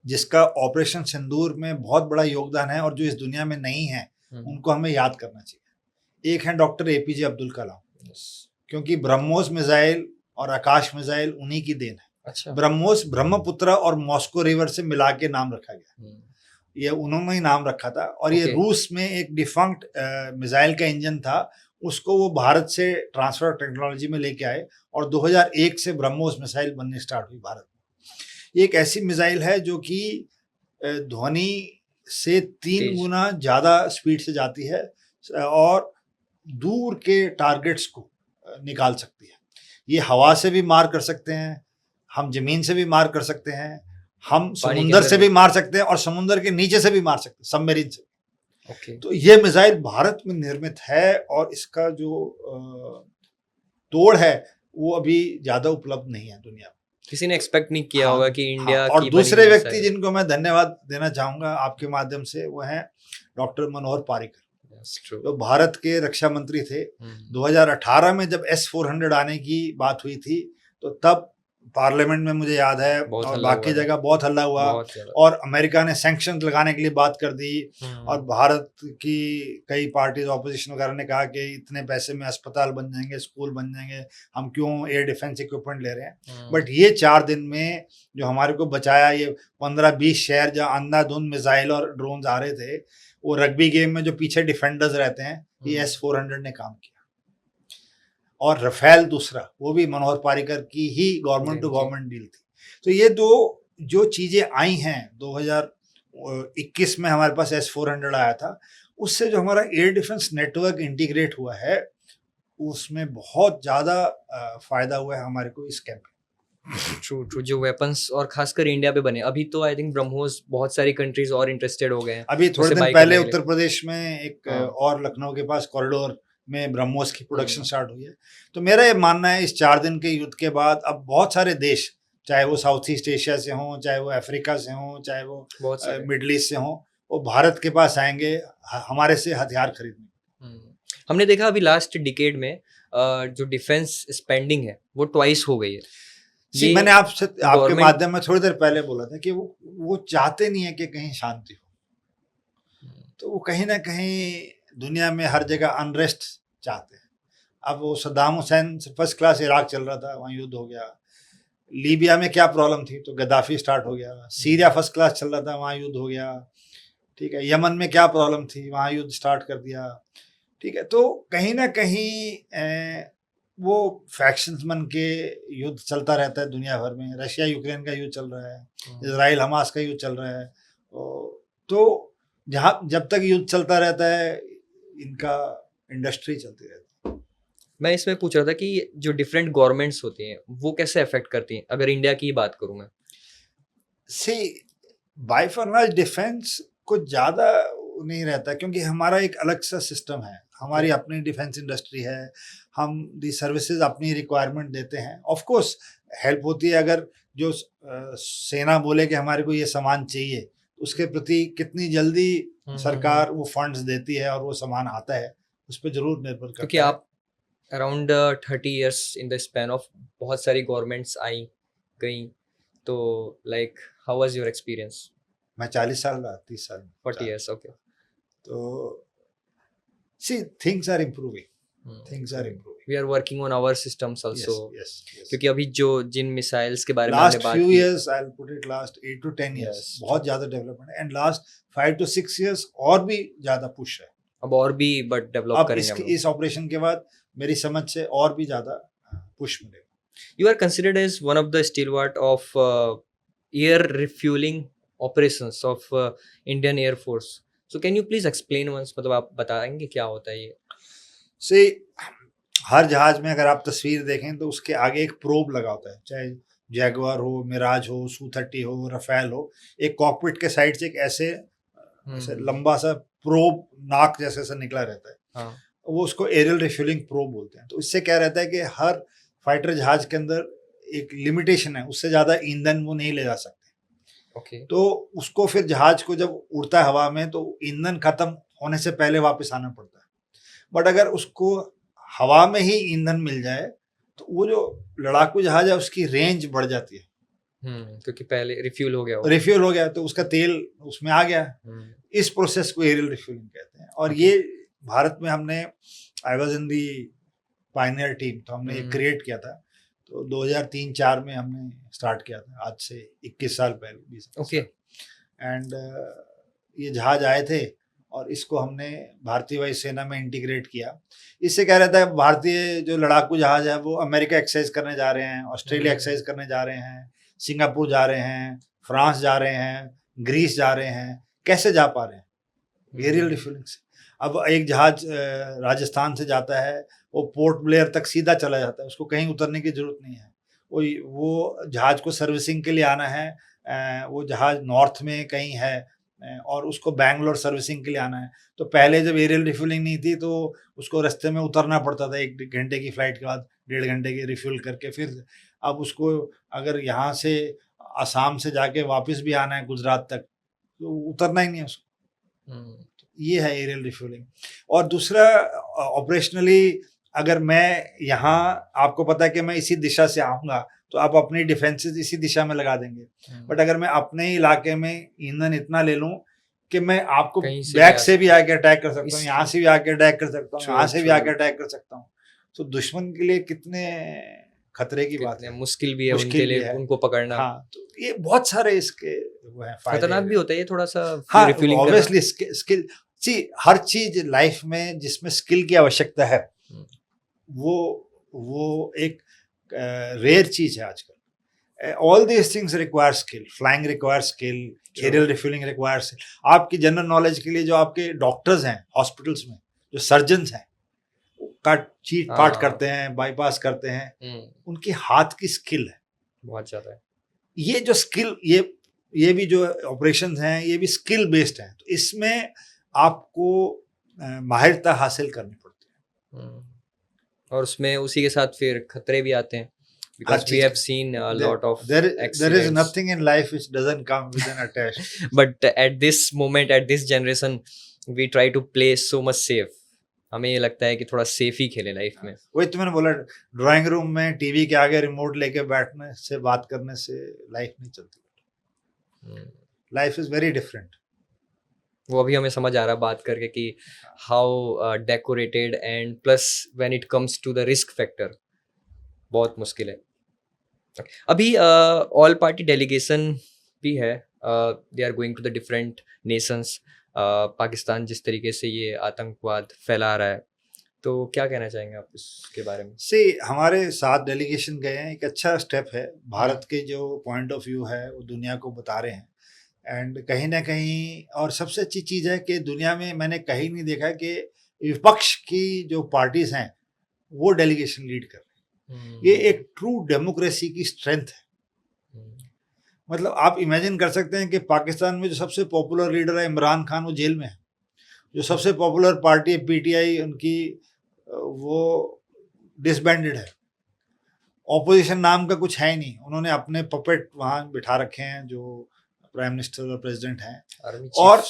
जिसका ऑपरेशन सिंदूर में बहुत बड़ा योगदान है और जो इस दुनिया में नहीं है उनको हमें याद करना चाहिए। एक है डॉक्टर APJ अब्दुल कलाम, क्योंकि ब्रह्मोस मिसाइल और आकाश मिसाइल उन्हीं की देन है। अच्छा। ब्रह्मोस ब्रह्मपुत्र और मॉस्को रिवर से मिला के नाम रखा गया, ये उन्होंने ही नाम रखा था। और ये रूस में एक डिफंक्ट मिसाइल का इंजन था, उसको वो भारत से ट्रांसफर टेक्नोलॉजी में लेके आए और 2001 से ब्रह्मोस मिसाइल बनने स्टार्ट हुई भारत में। ये एक ऐसी मिसाइल है जो कि ध्वनि से 3 गुना ज़्यादा स्पीड से जाती है और दूर के टारगेट्स को निकाल सकती है। ये हवा से भी मार कर सकते हैं, हम जमीन से भी मार कर सकते हैं, हम समुंदर से भी मार सकते हैं और समुंदर के नीचे से भी मार सकते हैं, सबमरीन से। तो ये मिसाइल भारत में निर्मित है और इसका जो तोड़ है वो अभी ज्यादा उपलब्ध नहीं है दुनिया में। किसी ने एक्सपेक्ट नहीं किया होगा कि इंडिया और दूसरे व्यक्ति जिनको मैं धन्यवाद देना चाहूंगा आपके माध्यम से, वो है डॉक्टर मनोहर पारिकर, जो भारत के रक्षा मंत्री थे। 2018 में जब S-400 आने की बात हुई थी तो तब पार्लियामेंट में मुझे याद है और बाकी जगह बहुत हल्ला हुआ और अमेरिका ने सैंक्शन लगाने के लिए बात कर दी और भारत की कई पार्टीज ऑपोजिशन वगैरह ने कहा कि इतने पैसे में अस्पताल बन जाएंगे, स्कूल बन जाएंगे, हम क्यों एयर डिफेंस इक्विपमेंट ले रहे हैं। बट ये 4 दिन में जो हमारे को बचाया, ये 15-20 शहर जहाँ अंधाधुंध मिसाइल और ड्रोन आ रहे थे, वो रग्बी गेम में जो पीछे डिफेंडर्स रहते हैं, ये S-400 ने काम किया। और रफेल दूसरा, वो भी मनोहर पारिकर की ही गवर्नमेंट टू गवर्नमेंट डील थी। तो ये 2 जो चीज़ें आई हैं 2021 में हमारे पास S-400 आया था, उससे जो हमारा एयर डिफेंस नेटवर्क इंटीग्रेट हुआ है उसमें बहुत ज़्यादा फायदा हुआ है हमारे को इस कैंप में। ट्रू। जो वेपन्स और खासकर इंडिया पे बने, अभी तो आई थिंक ब्रह्मोस बहुत सारी कंट्रीज और इंटरेस्टेड हो गए हैं। अभी थोड़े दिन पहले उत्तर प्रदेश में एक और लखनऊ के पास कॉरिडोर में ब्रह्मोस की प्रोडक्शन स्टार्ट हुई है। तो मेरा ये मानना है इस 4 दिन के युद्ध के बाद अब बहुत सारे देश, चाहे वो साउथ ईस्ट एशिया से हों, चाहे वो अफ्रीका से हों, चाहे वो मिडल ईस्ट से हों, वो भारत के पास आएंगे हमारे से हथियार खरीदने। हमने देखा अभी लास्ट डिकेड में जो डिफेंस स्पेंडिंग है वो ट्वाइस हो गई है। मैंने आपके माध्यम में थोड़ी देर पहले बोला था कि वो चाहते नहीं है कि कहीं शांति हो, तो वो कहीं ना कहीं दुनिया में हर जगह अनरेस्ट चाहते हैं। अब वो Saddam Hussain first class Iraq चल रहा था, वहाँ युद्ध हो गया। लीबिया में क्या प्रॉब्लम थी तो गद्दाफी स्टार्ट हो गया। सीरिया फर्स्ट क्लास चल रहा था, वहाँ युद्ध हो गया। ठीक है, यमन में क्या प्रॉब्लम थी, वहाँ युद्ध स्टार्ट कर दिया। ठीक है, तो कहीं ना कहीं वो फैक्शंस बन के युद्ध चलता रहता है दुनिया भर में। रशिया यूक्रेन का युद्ध चल रहा है, इजराइल हमास का युद्ध चल रहा है। तो जहाँ जब तक युद्ध चलता रहता है इनका इंडस्ट्री चलती रहती है। मैं इसमें पूछ रहा था कि जो डिफरेंट गवर्नमेंट्स होती हैं वो कैसे अफेक्ट करती हैं, अगर इंडिया की बात करूँ मैं। बाइफर्नल डिफेंस को ज़्यादा नहीं रहता क्योंकि हमारा एक अलग सा सिस्टम है, हमारी अपनी डिफेंस इंडस्ट्री है, हम दी सर्विसेज अपनी रिक्वायरमेंट देते हैं। ऑफ कोर्स हेल्प होती है, अगर जो सेना बोले कि हमारे को ये सामान चाहिए, उसके प्रति कितनी जल्दी सरकार वो फंड्स देती है और वो सामान आता है, उस पर जरूर निर्भर करता है। क्योंकि आप around 30 years in the span of बहुत सारी गवर्नमेंट्स आई गई, तो like how was your experience? मैं 40 साल रहा, 30 साल में 40 years, okay. तो see things are improving We are working on our systems also. yes क्योंकि अभी जो जिन मिसाइल्स के बारे में last हमने बात few की, years I'll put it last 8 to 10 years Yes. बहुत ज्यादा development and last 5 to 6 years और भी ज्यादा पुश है अब और भी बट डेवलप अब करेंगे हम लोग. इस ऑपरेशन के बाद मेरी समझ से और भी ज्यादा पुश मिलेगा You are considered as one of the stalwart of air refueling operations of Indian Air Force. So can you please explain once, मतलब आप बताएंगे क्या होता है ये? से हर जहाज में अगर आप तस्वीर देखें तो उसके आगे एक प्रोब लगा होता है, चाहे जैगुआर हो, मिराज हो, Su-30 हो, रफेल हो, एक कॉकपिट के साइड से एक ऐसे लंबा सा प्रोब नाक जैसे सा निकला रहता है. हाँ. वो उसको एरियल रिफ्यूलिंग प्रोब बोलते हैं. तो इससे क्या रहता है कि हर फाइटर जहाज के अंदर एक लिमिटेशन है, उससे ज्यादा ईंधन वो नहीं ले जा सकते. Okay. तो उसको फिर जहाज को जब उड़ता है हवा में तो ईंधन खत्म होने से पहले वापस आना पड़ता है. बट अगर उसको हवा में ही ईंधन मिल जाए तो वो जो लड़ाकू जहाज है उसकी रेंज बढ़ जाती है. क्योंकि पहले रिफ्यूल हो गया रिफ्यूल हो गया तो उसका तेल उसमें आ गया. इस प्रोसेस को एरियल रिफ्यूलिंग कहते हैं. और ये भारत में हमने I was in the Pioneer team, तो हमने ये क्रिएट किया था. तो 2003-4 में हमने स्टार्ट किया था, आज से 21 साल पहले, 20 ओके. एंड ये जहाज आए थे और इसको हमने भारतीय वायुसेना में इंटीग्रेट किया. इससे क्या रहता है, भारतीय जो लड़ाकू जहाज है वो अमेरिका एक्सरसाइज करने जा रहे हैं, ऑस्ट्रेलिया एक्सरसाइज करने जा रहे हैं, सिंगापुर जा रहे हैं, फ्रांस जा रहे हैं, ग्रीस जा रहे हैं. कैसे जा पा रहे हैं? एरियल रिफ्यूलिंग से. अब एक जहाज राजस्थान से जाता है, वो पोर्ट ब्लेयर तक सीधा चला जाता है, उसको कहीं उतरने की जरूरत नहीं है. वो जहाज को सर्विसिंग के लिए आना है, वो जहाज नॉर्थ में कहीं है और उसको बैंगलोर सर्विसिंग के लिए आना है. तो पहले जब एरियल रिफ्यूलिंग नहीं थी तो उसको रास्ते में उतरना पड़ता था, 1 घंटे की फ्लाइट के बाद 1.5 घंटे की रिफ्यूल करके. फिर अब उसको अगर यहाँ से असम से जाके वापस भी आना है गुजरात तक तो उतरना ही नहीं है उसको. ये है एरियल रिफ्यूलिंग. और दूसरा, ऑपरेशनली अगर मैं यहाँ, आपको पता है कि मैं इसी दिशा से आऊँगा तो आप अपनी डिफेंसेस इसी दिशा में लगा देंगे. बट अगर मैं अपने ही इलाके में ईंधन इतना ले लूँ कि मैं आपको बैक से भी आके अटैक कर सकता हूँ, यहाँ से भी आके अटैक कर सकता हूँ, यहाँ से भी आके अटैक कर सकता हूँ, तो दुश्मन के लिए कितने खतरे की बात है. मुश्किल भी है उनके लिए उनको पकड़ना. हाँ, तो ये बहुत सारे इसके वो हैं फायदे. खतरनाक भी होता है ये थोड़ा सा. हाँ, ऑब्वियसली स्किल. सी हर चीज लाइफ में जिसमें स्किल की आवश्यकता है वो एक रेयर चीज है आजकल. All these things require skill. Flying require skill, aerial refuelling require skill. आपकी जनरल नॉलेज के लिए जो आपके डॉक्टर्स हैं हॉस्पिटल्स में, जो सर्जन्स हैं, काट करते हैं, बाईपास करते हैं, उनकी हाथ की स्किल है बहुत ज्यादा है. ये जो स्किल, ये भी जो ऑपरेशंस हैं ये भी स्किल बेस्ड हैं. तो इसमें आपको माहिरता हासिल करनी पड़ती है. और उसमें उसी के साथ फिर खतरे भी आते हैं. Because we have seen a lot of accidents. There is nothing in life which doesn't come with an attached. But at this moment, at this generation, we try to play so much safe. हमें ये लगता है कि थोड़ा safe ही खेले life में. वही तो मैंने बोला, ड्राइंग रूम में टीवी के आगे रिमोट लेके बैठने से, बात करने से लाइफ नहीं चलती. Life is very different. वो अभी हमें समझ आ रहा है बात करके कि how decorated and plus when it comes to the risk factor बहुत मुश्किल है. अभी ऑल पार्टी डेलीगेशन भी है. They are going to the different nations. Pakistan जिस तरीके से ये आतंकवाद फैला रहा है, तो क्या कहना चाहेंगे आप इसके बारे में? हमारे 7 डेलीगेशन गए हैं. एक अच्छा स्टेप है. भारत के जो पॉइंट ऑफ व्यू है वो दुनिया को बता रहे हैं. एंड कहीं ना कहीं, और सबसे अच्छी चीज़ है कि दुनिया में मैंने कहीं नहीं देखा कि विपक्ष की जो पार्टीज हैं वो डेलीगेशन लीड कर रहे हैं. ये एक ट्रू डेमोक्रेसी की स्ट्रेंथ है. मतलब आप इमेजिन कर सकते हैं कि पाकिस्तान में जो सबसे पॉपुलर लीडर है इमरान खान, वो जेल में है. जो सबसे पॉपुलर पार्टी है पीटीआई, उनकी वो डिसबैंडेड है. ऑपोजिशन नाम का कुछ है ही नहीं. उन्होंने अपने पपेट वहाँ बिठा रखे हैं जो प्राइम मिनिस्टर और प्रेसिडेंट हैं. और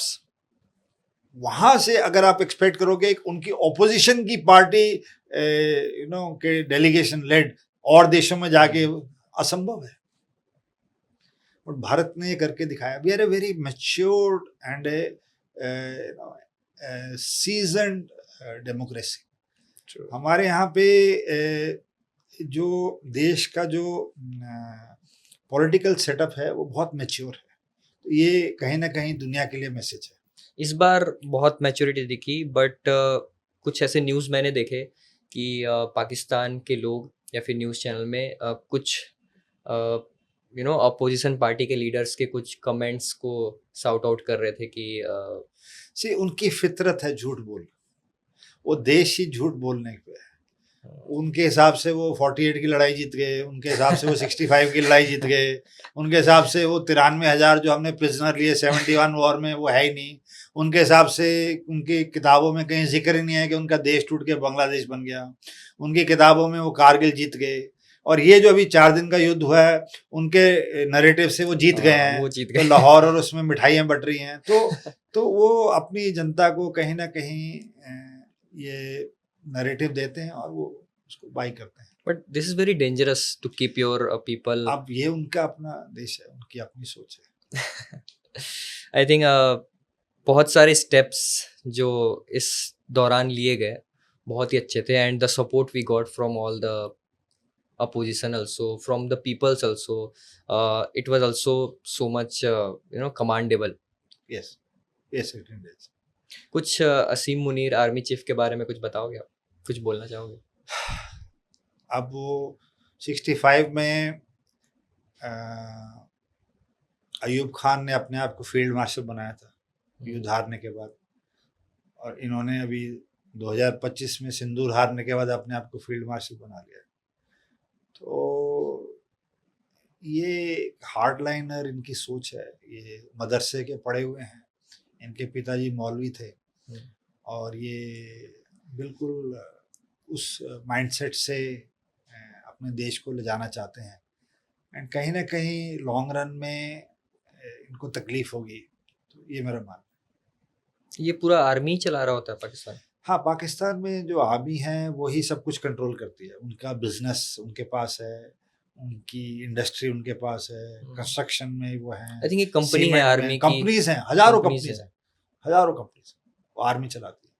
वहाँ से अगर आप एक्सपेक्ट करोगे उनकी ऑपोजिशन की पार्टी के डेलीगेशन लेड और देशों में जाके, असंभव है. और भारत ने ये करके दिखाया. We are a very matured and a seasoned democracy. हमारे यहाँ पे जो देश का जो पॉलिटिकल सेटअप है वो बहुत मैच्योर है. तो ये कहीं ना कहीं दुनिया के लिए मैसेज है. इस बार बहुत मैच्योरिटी दिखी, बट कुछ ऐसे न्यूज़ मैंने देखे कि पाकिस्तान के लोग या फिर न्यूज़ चैनल में कुछ अपोजिशन पार्टी के लीडर्स के कुछ कमेंट्स को साउट आउट कर रहे थे कि सी उनकी फितरत है झूठ बोलना. वो देश ही झूठ बोलने पे है. उनके हिसाब से वो 48 की लड़ाई जीत गए, उनके हिसाब से वो 65 की लड़ाई जीत गए, उनके हिसाब से वो 93,000 जो हमने प्रिजनर लिए 71 वॉर में वो है ही नहीं. उनके हिसाब से उनकी किताबों में कहीं जिक्र ही नहीं है कि उनका देश टूट के बांग्लादेश बन गया. उनकी किताबों में वो कारगिल जीत गए. और ये जो अभी 4 दिन का युद्ध हुआ है उनके नैरेटिव से वो जीत गए हैं. वो जीत तो गए. लाहौर और उसमें मिठाइयाँ बट रही हैं. तो वो अपनी जनता को कहीं ना कहीं ये नैरेटिव देते हैं और वो उसको बाई करते हैं. But this is very dangerous to keep your people. अब ये उनका अपना देश है, उनकी अपनी सोच है. आई थिंक बहुत सारे स्टेप्स जो इस दौरान लिए गए बहुत ही अच्छे थे, and the support we got from all the opposition also, from the peoples also. It was also so much commendable. Yes, yes, it is. कुछ असीम मुनीर आर्मी चीफ के बारे में कुछ बताओगे आप? कुछ बोलना चाहोगे? अब वो 65 में अयूब खान ने अपने आप को फील्ड मार्शल बनाया था युद्ध हारने के बाद, और इन्होंने अभी 2025 में सिंदूर हारने के बाद अपने आप को फील्ड मार्शल बना लिया. तो ये हार्डलाइनर इनकी सोच है. ये मदरसे के पढ़े हुए हैं, इनके पिताजी मौलवी थे और ये बिल्कुल उस माइंडसेट से अपने देश को ले जाना चाहते हैं. एंड कहीं ना कहीं लॉन्ग रन में इनको तकलीफ होगी. तो ये मेरा मानना है. ये पूरा आर्मी चला रहा होता है पाकिस्तान? हाँ, पाकिस्तान में जो आर्मी है वही सब कुछ कंट्रोल करती है. उनका बिजनेस उनके पास है, उनकी इंडस्ट्री उनके पास है, कंस्ट्रक्शन में वो है. आई थिंक एक कंपनी है आर्मी की. कंपनीज हैं, हजारों कंपनीज हैं, हजारों कंपनीज वो आर्मी चलाती है.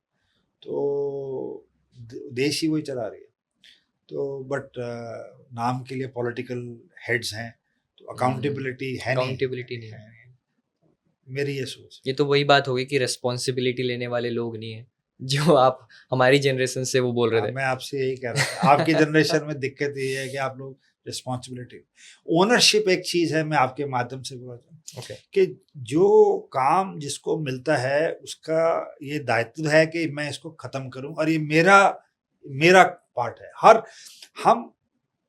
तो देश ही वही चला रही है. तो बट नाम के लिए पॉलिटिकल हेड्स हैं, तो अकाउंटेबिलिटी है नहीं. अकाउंटेबिलिटी नहीं है. मेरी ये सोच. ये तो वही बात होगी कि रिस्पॉन्सिबिलिटी लेने वाले लोग नहीं है, जो आप हमारी जनरेशन से वो बोल रहे थे. मैं आपसे यही कह रहा था. आपकी जनरेशन में दिक्कत ये है कि आप लोग रिस्पॉन्सिबिलिटी, ओनरशिप एक चीज है. मैं आपके माध्यम से बोल रहा हूँ कि जो काम जिसको मिलता है उसका ये दायित्व है कि मैं इसको खत्म करूं और ये मेरा पार्ट है. हर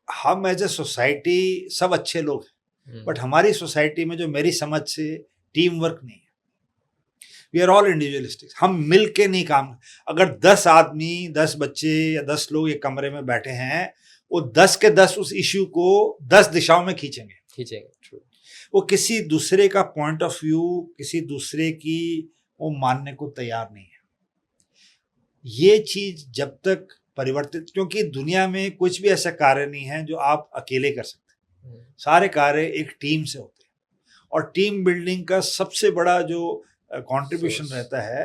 हम एज ए सोसाइटी सब अच्छे लोग हैं, बट हमारी सोसाइटी में जो मेरी समझ से टीम वर्क नहीं है. We are all individualistic. हम मिल के नहीं काम. अगर 10 आदमी, 10 बच्चे या 10 लोग एक कमरे में बैठे हैं, वो 10 के 10 उस इश्यू को 10 दिशाओं में खींचेंगे. वो किसी दूसरे का पॉइंट ऑफ व्यू, किसी दूसरे की वो मानने को तैयार नहीं है. ये चीज जब तक परिवर्तित, क्योंकि दुनिया में कुछ भी ऐसा कार्य नहीं है जो आप अकेले कर सकते हैं. सारे कार्य एक टीम से होते हैं, और टीम बिल्डिंग का सबसे बड़ा जो कंट्रीब्यूशन रहता है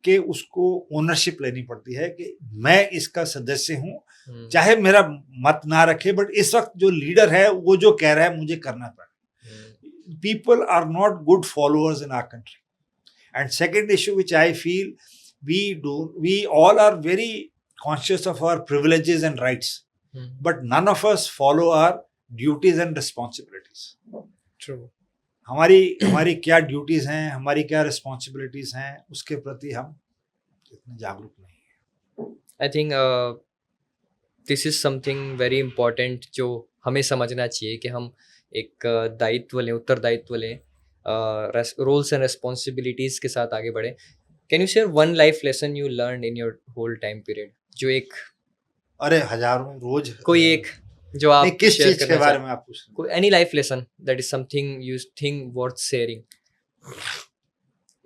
कि उसको ओनरशिप लेनी पड़ती है कि मैं इसका सदस्य हूँ, चाहे मेरा मत ना रखे, बट इस वक्त जो लीडर है वो जो कह रहा है मुझे करना पड़ेगा. People are not good followers in our country. And second issue which I feel we all are very conscious of our privileges and rights, but none of us follow our duties and responsibilities. True. हमारी क्या duties हैं, हमारी क्या responsibilities हैं, उसके प्रति हम इतने जागरूक नहीं हैं. I think this is something very important जो हमें समझना चाहिए कि हम एक दायित्व लें, उत्तरदायित्व लें, रोल्स एंड रिस्पॉन्सिबिलिटीज के साथ आगे बढ़ें. Can you share one life lesson you learn in your whole time period? जो एक, अरे हजारों रोज, कोई एक जो आप किस चीज के बारे में आप पूछ रहे हैं? Any life lesson that is something you think worth sharing,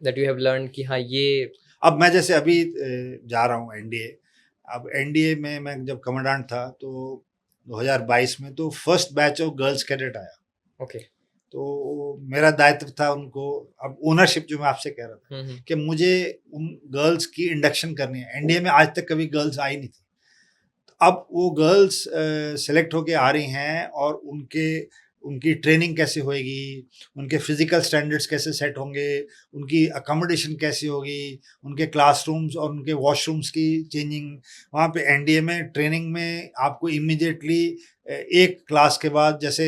that you have learn कि हाँ ये. अब मैं जैसे अभी जा रहा हूँ एनडीए. अब एनडीए में मैं जब कमांडेंट था तो 2022 में तो first batch of girls cadet आया. ओके. तो मेरा दायित्व था उनको, अब ओनरशिप जो मैं आपसे कह रहा था कि मुझे उन गर्ल्स की इंडक्शन करनी है। एनडीए में आज तक कभी गर्ल्स आई नहीं थी, तो अब वो गर्ल्स सेलेक्ट होके आ रही हैं और उनकी ट्रेनिंग कैसे होएगी, उनके फिजिकल स्टैंडर्ड्स कैसे सेट होंगे, उनकी अकोमोडेशन कैसी होगी, उनके क्लासरूम्स और उनके वॉशरूम्स की चेंजिंग। वहाँ पे एनडीए में ट्रेनिंग में आपको इमीडिएटली एक क्लास के बाद, जैसे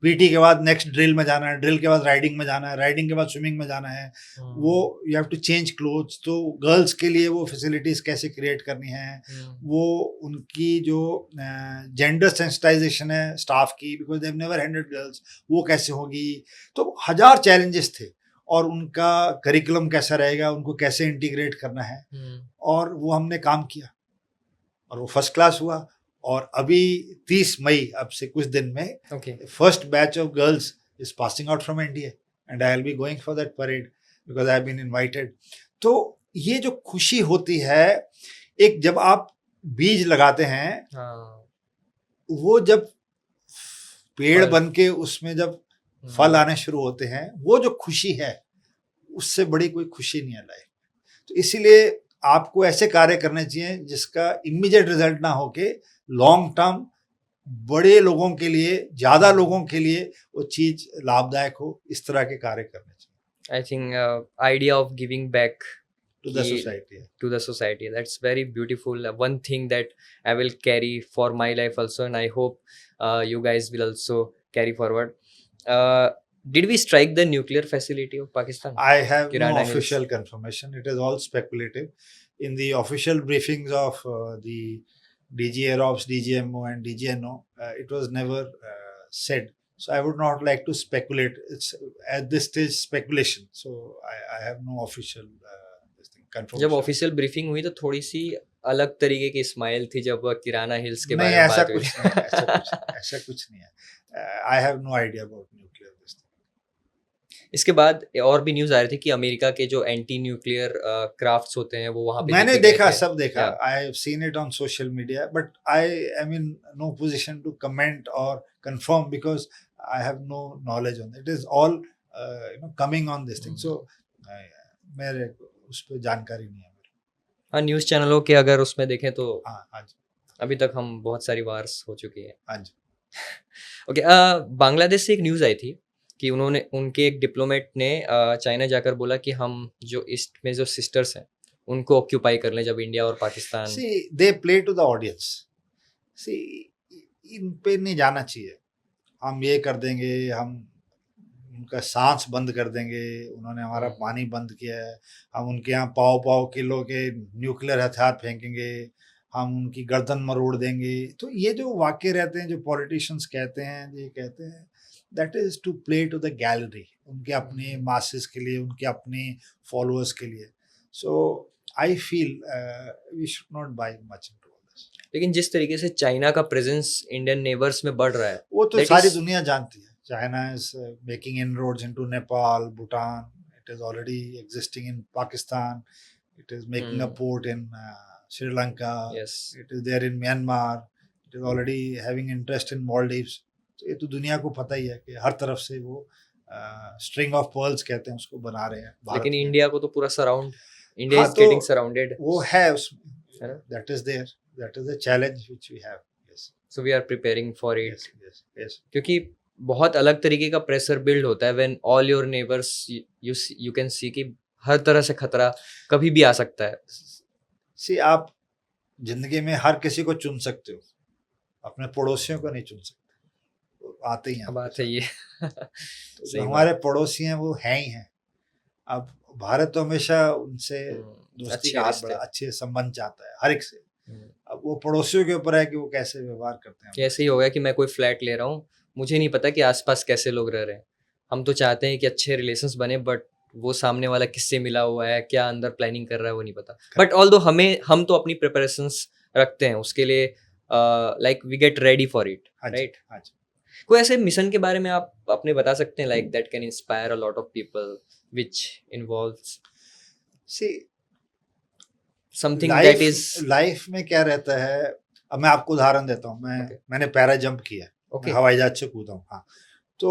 पीटी के बाद नेक्स्ट ड्रिल में जाना है, ड्रिल के बाद राइडिंग में जाना है, राइडिंग के बाद स्विमिंग में जाना है, वो you have to change clothes. तो गर्ल्स के लिए वो फैसिलिटीज़ कैसे क्रिएट करनी है, वो उनकी जो जेंडर सेंसिटाइजेशन है स्टाफ की, because they have never handled girls, वो कैसे होगी। तो 1000 चैलेंजेस थे, और उनका करिकुलम कैसा रहेगा, उनको कैसे इंटीग्रेट करना है, और वो हमने काम किया और वो फर्स्ट क्लास हुआ। और अभी 30 मई, अब से कुछ दिन में, first batch of girls is passing out from NDA and I will be going for that parade because I have been invited. तो ये जो खुशी होती है, एक जब आप बीज लगाते हैं, वो जब पेड़ बन के उसमें जब फल आने शुरू होते हैं, वो जो खुशी है, उससे बड़ी कोई खुशी नहीं है लाइफ। तो इसीलिए आपको ऐसे कार्य करने चाहिए जिसका इमीडिएट रिजल्ट ना होके लॉन्ग टर्म बड़े लोगों के लिए, ज्यादा लोगों के लिए वो चीज लाभदायक हो, इस तरह के कार्य करने चाहिए। I think idea of giving back to the society. To the society, that's very beautiful. One thing that I will carry for my life also, and I hope you guys will also carry forward. Did we strike the nuclear facility of Pakistan? I have Kirana no official confirmation. It is all speculative. In the official briefings of the DG Aerops, DGMO and DGNO, it was never said. So I would not like to speculate. It's at this stage speculation. So I have no official जब official briefing हुई तो थोड़ी सी अलग तरीके की smile थी जब किराना hills के बारे में बात हुई। ऐसा कुछ नहीं है। I have no idea about nuclear this thing. इसके बाद और भी न्यूज़ आ रही थी कि अमेरिका के जो एंटी न्यूक्लियर क्राफ्ट्स होते हैं वो वहाँ पे मैंने देखा, सब देखा। I have seen it on social media, but I am in no position to comment और confirm because I have no knowledge on it. Is all coming on this thing, so मेरे उस पर जानकारी नहीं है। हाँ, न्यूज़ चैनलों के अगर उसमें देखें तो हाँ, अभी तक हम बहुत सारी वार्स हो चुकी है। हाँ जी। ओके, बांग्लादेश से एक न्यूज़ आई थी कि उनके एक डिप्लोमेट ने चाइना जाकर बोला कि हम जो ईस्ट में जो सिस्टर्स हैं उनको ऑक्यूपाई कर लें जब इंडिया और Pakistan. See they play to the audience. See इन पे नहीं जाना चाहिए। हम ये कर देंगे, हम उनका सांस बंद कर देंगे, उन्होंने हमारा पानी बंद किया है, हम उनके यहाँ पाव किलो के न्यूक्लियर हथियार फेंकेंगे, हम उनकी गर्दन मरोड़ देंगे। तो ये जो वाक्य रहते हैं, जो पॉलिटिशियंस कहते हैं, ये कहते हैं, that is to play to the gallery, उनके अपने मासेस के लिए, उनके अपने फॉलोअर्स के लिए। So I feel we should not buy much into this. लेकिन जिस तरीके से चाइना का प्रेजेंस इंडियन नेबर्स में बढ़ रहा है, वो तो सारी दुनिया जानती है। China is making inroads into Nepal, Bhutan. It is already existing in Pakistan. It is making a port in Sri Lanka. Yes. It is there in Myanmar. It is already having interest in Maldives. So ये तो दुनिया को पता ही है कि हर तरफ से वो string of pearls कहते हैं उसको बना रहे हैं। लेकिन इंडिया को तो पूरा surround, India is getting surrounded. वो है उसमें, that is there. That is the challenge which we have. Yes. So we are preparing for it. Yes. क्योंकि बहुत अलग तरीके का प्रेशर बिल्ड होता है when all your neighbours, you can see कि हर तरह से खतरा कभी भी आ सकता है। सी आप जिंदगी में हर किसी को चुन सकते हो, अपने पड़ोसियों को नहीं चुन सकते, तो आते ही हैं। बात है ये। तो जो हमारे पड़ोसी हैं वो हैं ही हैं। अब भारत तो हमेशा उनसे दोस्ती का बड़ा अच्छे संबंध चाहता है हर एक से। अब वो पड़ोसियों के ऊपर है कि वो कैसे व्यवहार करते हैं। ऐसे ही हो गया कि मैं कोई फ्लैट ले रहा हूँ, मुझे नहीं पता कि आसपास कैसे लोग रह रहे हैं। हम तो चाहते हैं कि अच्छे रिलेशंस बने, बट वो सामने वाला किससे मिला हुआ है, क्या अंदर प्लानिंग कर रहा है, वो नहीं पता। बट ऑल्दो हम तो अपनी प्रिपरेशंस रखते हैं उसके लिए, like we get ready for it, right. कोई ऐसे मिशन के बारे में आप अपने बता सकते हैं, like that can inspire a lot of people which involves something that is life में क्या रहता है। अब मैं आपको उदाहरण देता हूँ। मैंने पैरा जंप किया, हवाई जहाज से कूदा हूँ। हाँ, तो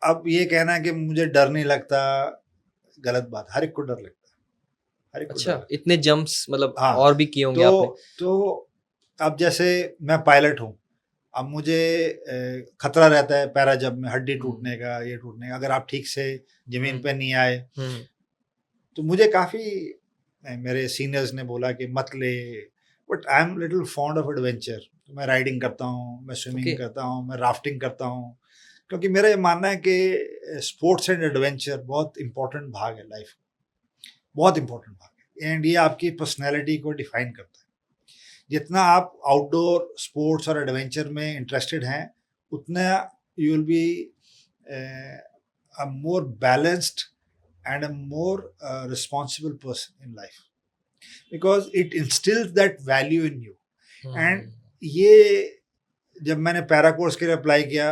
अब ये कहना कि मुझे डर नहीं लगता, गलत बात। हर एक को डर लगता है, हर एक को डर अच्छा, लगता इतने जंप्स मतलब है। हाँ, और भी किए होंगे आपने। तो अब जैसे मैं पायलट हूँ, अब मुझे खतरा रहता है पैरा जब में हड्डी टूटने का, ये टूटने का, अगर आप ठीक से जमीन पे नहीं आए। तो मुझे काफ़ी मेरे सीनियर्स ने बोला कि मत ले, but I am little fond of adventure. मैं राइडिंग करता हूँ, मैं स्विमिंग Okay. करता हूँ, मैं राफ्टिंग करता हूँ, क्योंकि मेरा ये मानना है कि स्पोर्ट्स एंड एडवेंचर बहुत इंपॉर्टेंट भाग है लाइफ का, बहुत इंपॉर्टेंट भाग है, एंड ये आपकी पर्सनैलिटी को डिफाइन करता है। जितना आप आउटडोर स्पोर्ट्स और एडवेंचर में इंटरेस्टेड हैं, उतना you will be a more balanced and a more responsible person in life, because it instills that value in you. And ये जब मैंने पैरा कोर्स के लिए अप्लाई किया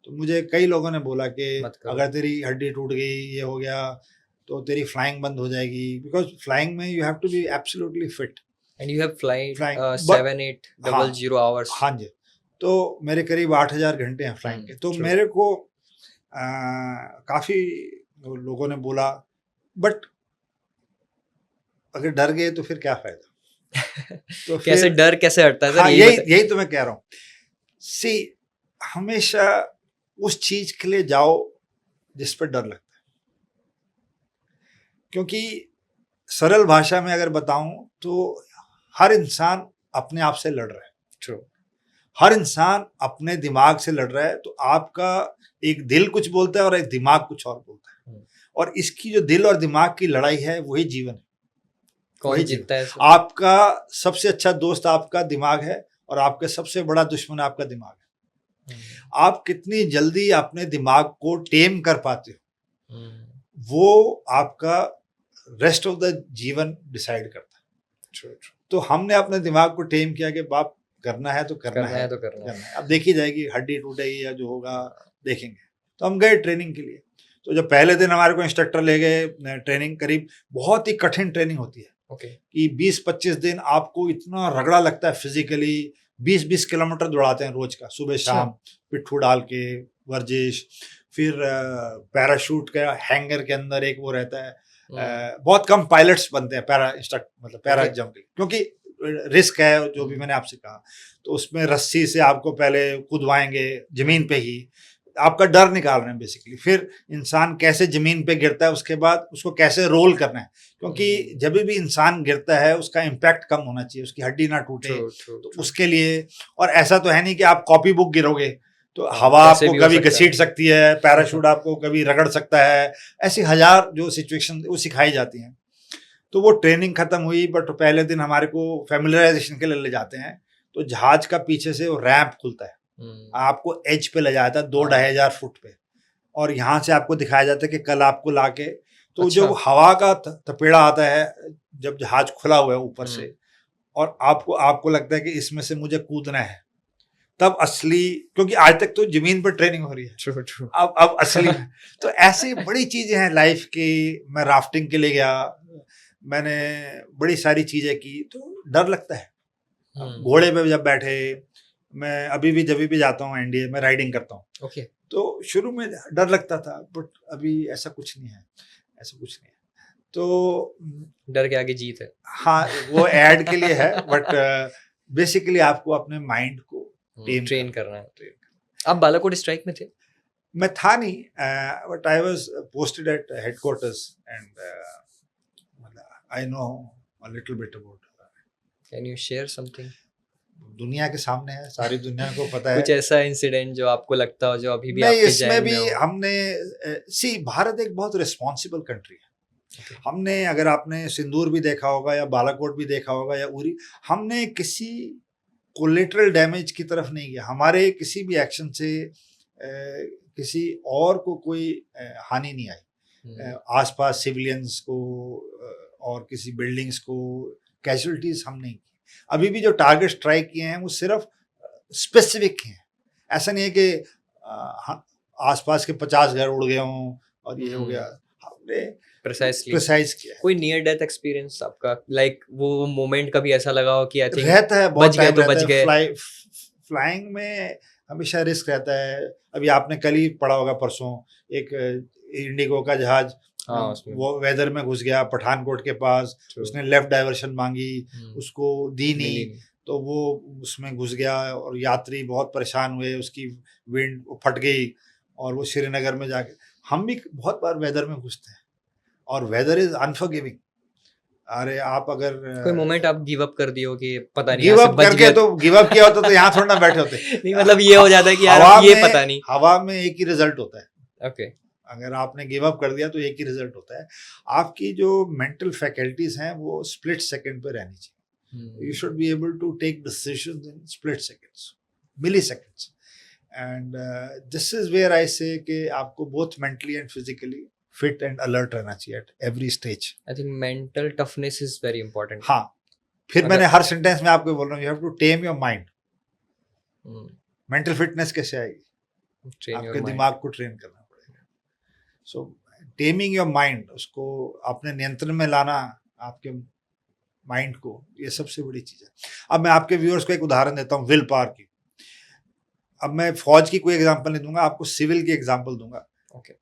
तो मुझे कई लोगों ने बोला कि अगर तेरी हड्डी टूट गई, ये हो गया, तो तेरी फ्लाइंग बंद हो जाएगी, बिकॉज फ्लाइंग में you have to be absolutely fit and you have flied Flying, 7800 hours. हाँ जी, तो मेरे करीब 8,000 घंटे हैं फ्लाइंग के। तो true. मेरे को काफ़ी लोगों ने बोला, बट अगर डर गए तो फिर क्या फायदा। तो कैसे डर कैसे हटता है सर? हाँ, यही यही तो मैं कह रहा हूँ। सी, हमेशा उस चीज के लिए जाओ जिस पर डर लगता है, क्योंकि सरल भाषा में अगर बताऊं तो हर इंसान अपने आप से लड़ रहा है। True. हर इंसान अपने दिमाग से लड़ रहा है। तो आपका एक दिल कुछ बोलता है और एक दिमाग कुछ और बोलता है, और इसकी जो दिल और दिमाग की लड़ाई है वही जीवन है। कौन जीतता है? आपका सबसे अच्छा दोस्त आपका दिमाग है, और आपका सबसे बड़ा दुश्मन आपका दिमाग है। आप कितनी जल्दी अपने दिमाग को टेम कर पाते हो, वो आपका रेस्ट ऑफ द जीवन डिसाइड करता है। तो हमने अपने दिमाग को टेम किया कि बाप करना है तो करना है। अब देखी जाएगी, हड्डी टूटेगी या जो होगा देखेंगे। तो हम गए ट्रेनिंग के लिए। तो जब पहले दिन हमारे को इंस्ट्रक्टर ले गए ट्रेनिंग, करीब बहुत ही कठिन ट्रेनिंग होती है। कि 20-25 दिन आपको इतना रगड़ा लगता है फिजिकली। 20-20 किलोमीटर दौड़ाते हैं रोज का, सुबह शाम, पिट्ठू डाल के वर्जिश। फिर पैराशूट का हैंगर के अंदर एक वो रहता है। बहुत कम पायलट्स बनते हैं पैरा मतलब पैरा जंप के, क्योंकि रिस्क है जो भी मैंने आपसे कहा। तो उसमें रस्सी से आपको पहले कूदवाएंगे जमीन पे ही, आपका डर निकाल रहे हैं बेसिकली। फिर इंसान कैसे जमीन पे गिरता है, उसके बाद उसको कैसे रोल करना है, क्योंकि जब भी इंसान गिरता है उसका इम्पैक्ट कम होना चाहिए, उसकी हड्डी ना टूटे। तो उसके लिए, और ऐसा तो है नहीं कि आप कॉपी बुक गिरोगे, तो हवा आपको कभी घसीट सकती है, पैराशूट आपको कभी रगड़ सकता है, ऐसी 1000 जो सिचुएशन वो सिखाई जाती हैं। तो वो ट्रेनिंग खत्म हुई, बट पहले दिन हमारे को फैमिलियराइजेशन के लिए ले जाते हैं। तो जहाज का पीछे से वो रैंप खुलता है, आपको एज पे ले जाता है 2-2.5 हजार फुट पे, और यहाँ से आपको दिखाया जाता है कि कल आपको लाके, तो जो हवा का तपेड़ा आता है जब जहाज खुला हुआ है ऊपर से, और आपको लगता है कि इसमें से मुझे कूदना है, तब असली, क्योंकि आज तक तो जमीन पर ट्रेनिंग हो रही है। True. अब असली तो ऐसी बड़ी चीजें हैं लाइफ की। मैं राफ्टिंग के लिए गया, मैंने बड़ी सारी चीजें की, तो डर लगता है। घोड़े पे जब बैठे, मैं अभी भी जब भी जाता हूँ एनडीए में राइडिंग करता हूँ, तो शुरू में डर लगता था, बट अभी ऐसा कुछ नहीं है, ऐसा कुछ नहीं है। तो डर के आगे जीत है। हाँ, वो ऐड के लिए है, बट बेसिकली आपको अपने माइंड को ट्रेन करना है। आप बालाकोट स्ट्राइक में थे? मैं था नहीं, but I was posted at headquarters, and I know a little bit about. Can you share something? दुनिया के सामने है, सारी दुनिया को पता है। कुछ ऐसा इंसिडेंट जो आपको लगता हो, जो अभी भी नहीं, आपके इसमें भी हमने भारत एक बहुत रिस्पॉन्सिबल कंट्री है। हमने, अगर आपने सिंदूर भी देखा होगा या बालाकोट भी देखा होगा या उरी, हमने किसी कोलेटरल डैमेज की तरफ नहीं गया। हमारे किसी भी एक्शन से किसी और को कोई हानि नहीं आई। आसपास सिविलियंस को और किसी बिल्डिंग्स को कैजुअलिटीज हम नहीं की। अभी भी जो टारगेट स्ट्राइक किए हैं वो सिर्फ स्पेसिफिक हैं। ऐसा नहीं है कि आसपास के 50 घर उड़ गए हों और ये हो गया। हमने प्रिसाइज किया। कोई नियर डेथ एक्सपीरियंस आपका, लाइक वो मोमेंट कभी ऐसा लगा हो कि आई थिंक रहता है, बच गए तो बच गए? फ्लाइंग में हमेशा रिस्क रहता है। अभी आपने कल ही पढ़ा होगा, परसों एक इंडिगो का जहाज वो वेदर में घुस गया पठानकोट के पास, उसने लेफ्ट डाइवर्शन मांगी, उसको दी नहीं, तो वो उसमें घुस गया और यात्री बहुत परेशान हुए, उसकी विंड फट गई और वो श्रीनगर में जाके। हम भी बहुत बार वेदर में घुसते हैं और वेदर इज अनफॉरगिविंग। अरे आप अगर कोई मोमेंट आप गिव अप कर दियो कि पता नहीं गिव अप करके, तो गिव अप किया होता तो यहाँ थोड़ा ना बैठे होते। नहीं मतलब ये हो जाता है कि यार ये पता नहीं, हवा में एक ही रिजल्ट होता है। ओके, अगर आपने गिव अप कर दिया तो एक ही रिजल्ट होता है। आपकी जो मेंटल फैकल्टीज हैं वो स्प्लिट सेकंड पे रहनी चाहिए। You should be able to take decisions in split seconds, milliseconds, and this is where I say कि आपको both mentally and physically fit and alert रहना चाहिए at every stage. I think mental toughness is very important. हाँ, फिर मैंने हर sentence में आपको बोल रहा हूँ, you have to tame your mind. Mental fitness कैसे आएगी? आपके दिमाग को ट्रेन करना पड़ेगा। सो टेमिंग योर माइंड, उसको अपने नियंत्रण में लाना, आपके माइंड को, ये सबसे बड़ी चीज है। अब मैं आपके व्यूअर्स को एक उदाहरण देता हूँ विल पावर की। अब मैं फौज की कोई एग्जांपल नहीं दूंगा, आपको सिविल की एग्जांपल दूंगा। ओके,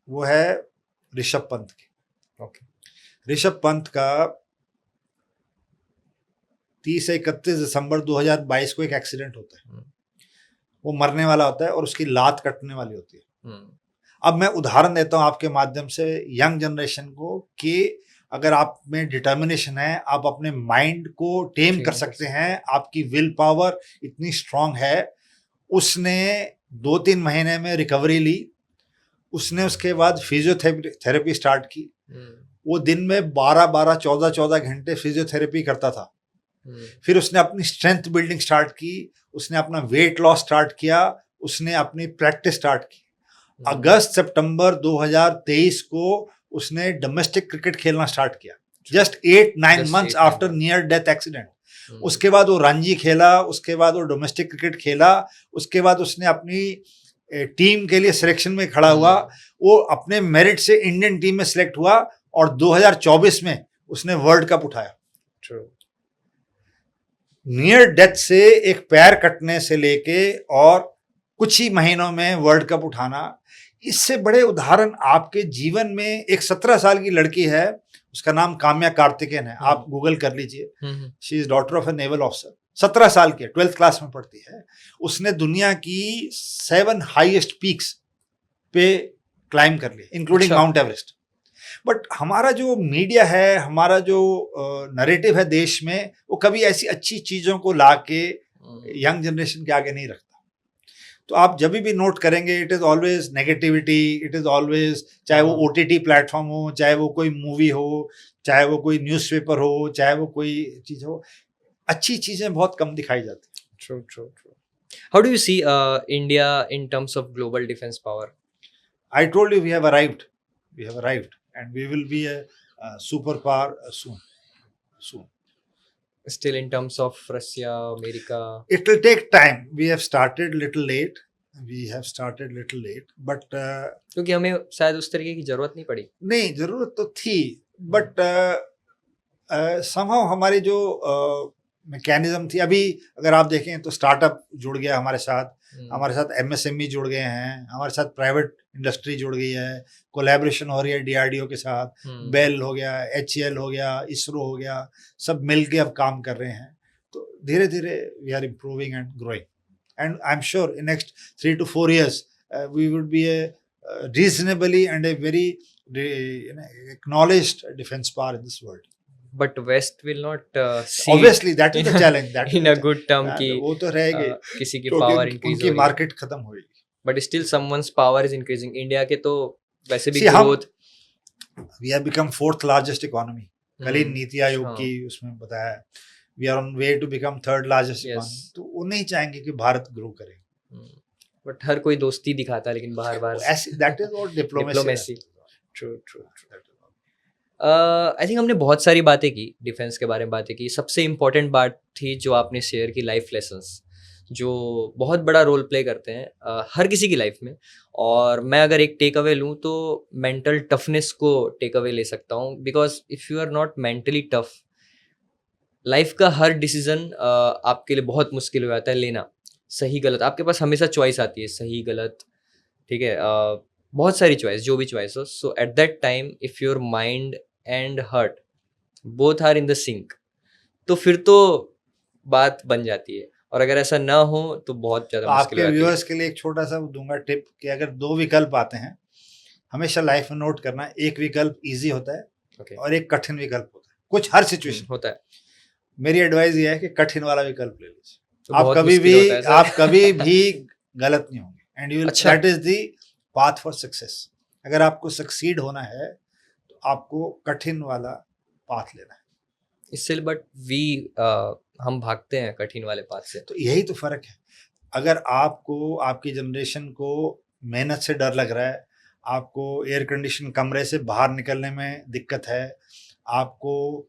वो है ऋषभ पंत की। ओके, ऋषभ पंत का 30 से 31 दिसंबर 2022 को एक एक्सीडेंट होता है। वो मरने वाला होता है और उसकी लात कटने वाली होती है। अब मैं उदाहरण देता हूं आपके माध्यम से यंग जनरेशन को कि अगर आप में डिटर्मिनेशन है, आप अपने माइंड को टेम कर सकते हैं, आपकी विल पावर इतनी स्ट्रांग है। उसने 2-3 महीने में रिकवरी ली। उसने उसके बाद फिजियोथेरेपी स्टार्ट की। वो दिन में 12-12, 14-14 घंटे फिजियोथेरेपी करता था। फिर उसने अपनी स्ट्रेंथ बिल्डिंग स्टार्ट की, उसने अपना वेट लॉस स्टार्ट किया, उसने अपनी प्रैक्टिस स्टार्ट की। अगस्त सितंबर 2023 को उसने डोमेस्टिक क्रिकेट खेलना स्टार्ट किया, just 8-9 months after near death accident. उसके बाद वो रणजी खेला, उसके बाद वो डोमेस्टिक क्रिकेट खेला, उसके बाद उसने अपनी टीम के लिए सिलेक्शन में खड़ा हुआ। वो अपने मेरिट से इंडियन टीम में सिलेक्ट हुआ और 2024 में उसने वर्ल्ड कप उठाया। नियर डेथ से एक पैर कटने से लेके और कुछ ही महीनों में वर्ल्ड कप उठाना, इससे बड़े उदाहरण आपके जीवन में। एक 17 साल की लड़की है, उसका नाम काम्या कार्तिकेयन है, आप गूगल कर लीजिए। She is daughter of A naval officer, 17 साल की है, 12th क्लास में पढ़ती है। उसने दुनिया की 7 हाईएस्ट पीक्स पे क्लाइम कर लिए, इंक्लूडिंग माउंट एवरेस्ट। बट हमारा जो मीडिया है, हमारा जो नरेटिव है देश में, वो कभी ऐसी अच्छी चीजों को ला के यंग जनरेशन के आगे नहीं रखता। तो आप जब भी नोट करेंगे, it is always negativity, it is always, चाहे वो OTT प्लेटफॉर्म हो, चाहे वो कोई मूवी हो, चाहे वो कोई न्यूज़पेपर हो, चाहे वो कोई चीज हो, अच्छी चीजें बहुत कम दिखाई जाती हैं। True. How do you see India in terms of global defense power? I told you we have arrived, and we will be a superpower soon. Still in terms of Russia, America? It will take time. We have started little late, but क्योंकि हमें शायद उस तरीके की जरूरत नहीं पड़ी। नहीं, जरूरत तो थी, बट somehow हमारी जो मैकेनिज्म थी, अभी अगर आप देखें तो स्टार्टअप जुड़ गया हमारे साथ MSME जुड़ गए हैं, हमारे साथ प्राइवेट इंडस्ट्री जुड़ गई है, कोलैबोरेशन हो रही है DRDO के साथ, बेल हो गया, HCL हो गया, इसरो हो गया, सब मिल के अब काम कर रहे हैं। तो धीरे धीरे we are improving and growing, and I am sure in next 3 to 4 years we would be a reasonably and a very acknowledged defense power in this world. But West will not see, obviously that is the challenge, that in a good term कि वो तो रहेगी, किसी की power increase उनकी market खत्म होगी, but still someone's power is increasing. India के तो वैसे भी growth, we have become 4th largest economy. कल ही नीति आयोग की उसमें बताया, we are on way to become 3rd largest economy. तो वो नहीं चाहेंगे कि भारत ग्रो करे, बट हर कोई दोस्ती दिखाता है, लेकिन बाहर that is what diplomacy. True. I think हमने बहुत सारी बातें की, डिफेंस के बारे में बातें की। सबसे इम्पोर्टेंट बात थी जो आपने शेयर की, लाइफ लेसन्स, जो बहुत बड़ा रोल प्ले करते हैं हर किसी की लाइफ में। और मैं अगर एक टेक अवे लूँ तो मेंटल टफनेस को टेक अवे ले सकता हूँ, because if you are not mentally tough, life का हर डिसीजन आपके लिए बहुत मुश्किल हो जाता है लेना। सही गलत आपके पास हमेशा चॉइस आती है, सही गलत, ठीक है, बहुत सारी चॉइस, जो भी चॉइस हो, so at that time if your mind and heart both are in the sync, तो फिर तो बात बन जाती है, और अगर ऐसा ना हो तो बहुत तो ज़्यादा मुश्किल आपके हो जाती है। व्यूअर्स के लिए एक छोटा सा दूंगा टिप कि अगर दो विकल्प आते हैं, हमेशा लाइफ में नोट करना, एक विकल्प इजी होता है ओके, और एक कठिन विकल्प होता है कुछ हर सिचुएशन। होता है, मेरी एडवाइस ये है कि कठिन वाला विकल्प ले लीजिए। तो बहुत मुश्किल होता है आप सर। कभी भी गलत नहीं होंगे, एंड यू विल, अच्छा। That is the path for success. अगर आपको सक्सीड होना है तो आपको कठिन वाला पाथ लेना है। इससे बट वी हम भागते हैं कठिन वाले पाथ से। तो यही तो फर्क है। अगर आपको, आपकी जनरेशन को मेहनत से डर लग रहा है, आपको एयर कंडीशन कमरे से बाहर निकलने में दिक्कत है, आपको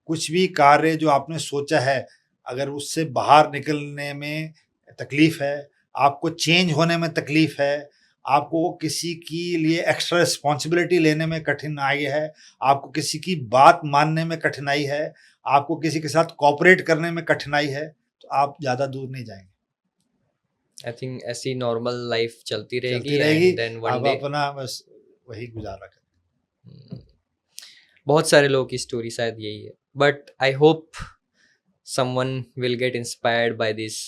कुछ भी कार्य जो आपने सोचा है अगर उससे बाहर निकलने में तकलीफ है, आपको चेंज होने में तकलीफ है, आपको किसी के लिए एक्स्ट्रा रिस्पॉन्सिबिलिटी लेने में कठिनाई है, आपको किसी की बात मानने में कठिनाई है, आपको किसी के साथ कोऑपरेट करने में कठिनाई है, तो आप ज़्यादा दूर नहीं जाएंगे। आई थिंक ऐसी नॉर्मल लाइफ चलती चलती रहेगी रहेगी, एंड देन वन आप डे अपना बस वही गुजारा करें। बहुत सारे लोगों की स्टोरी शायद यही है, but I hope someone will get inspired by this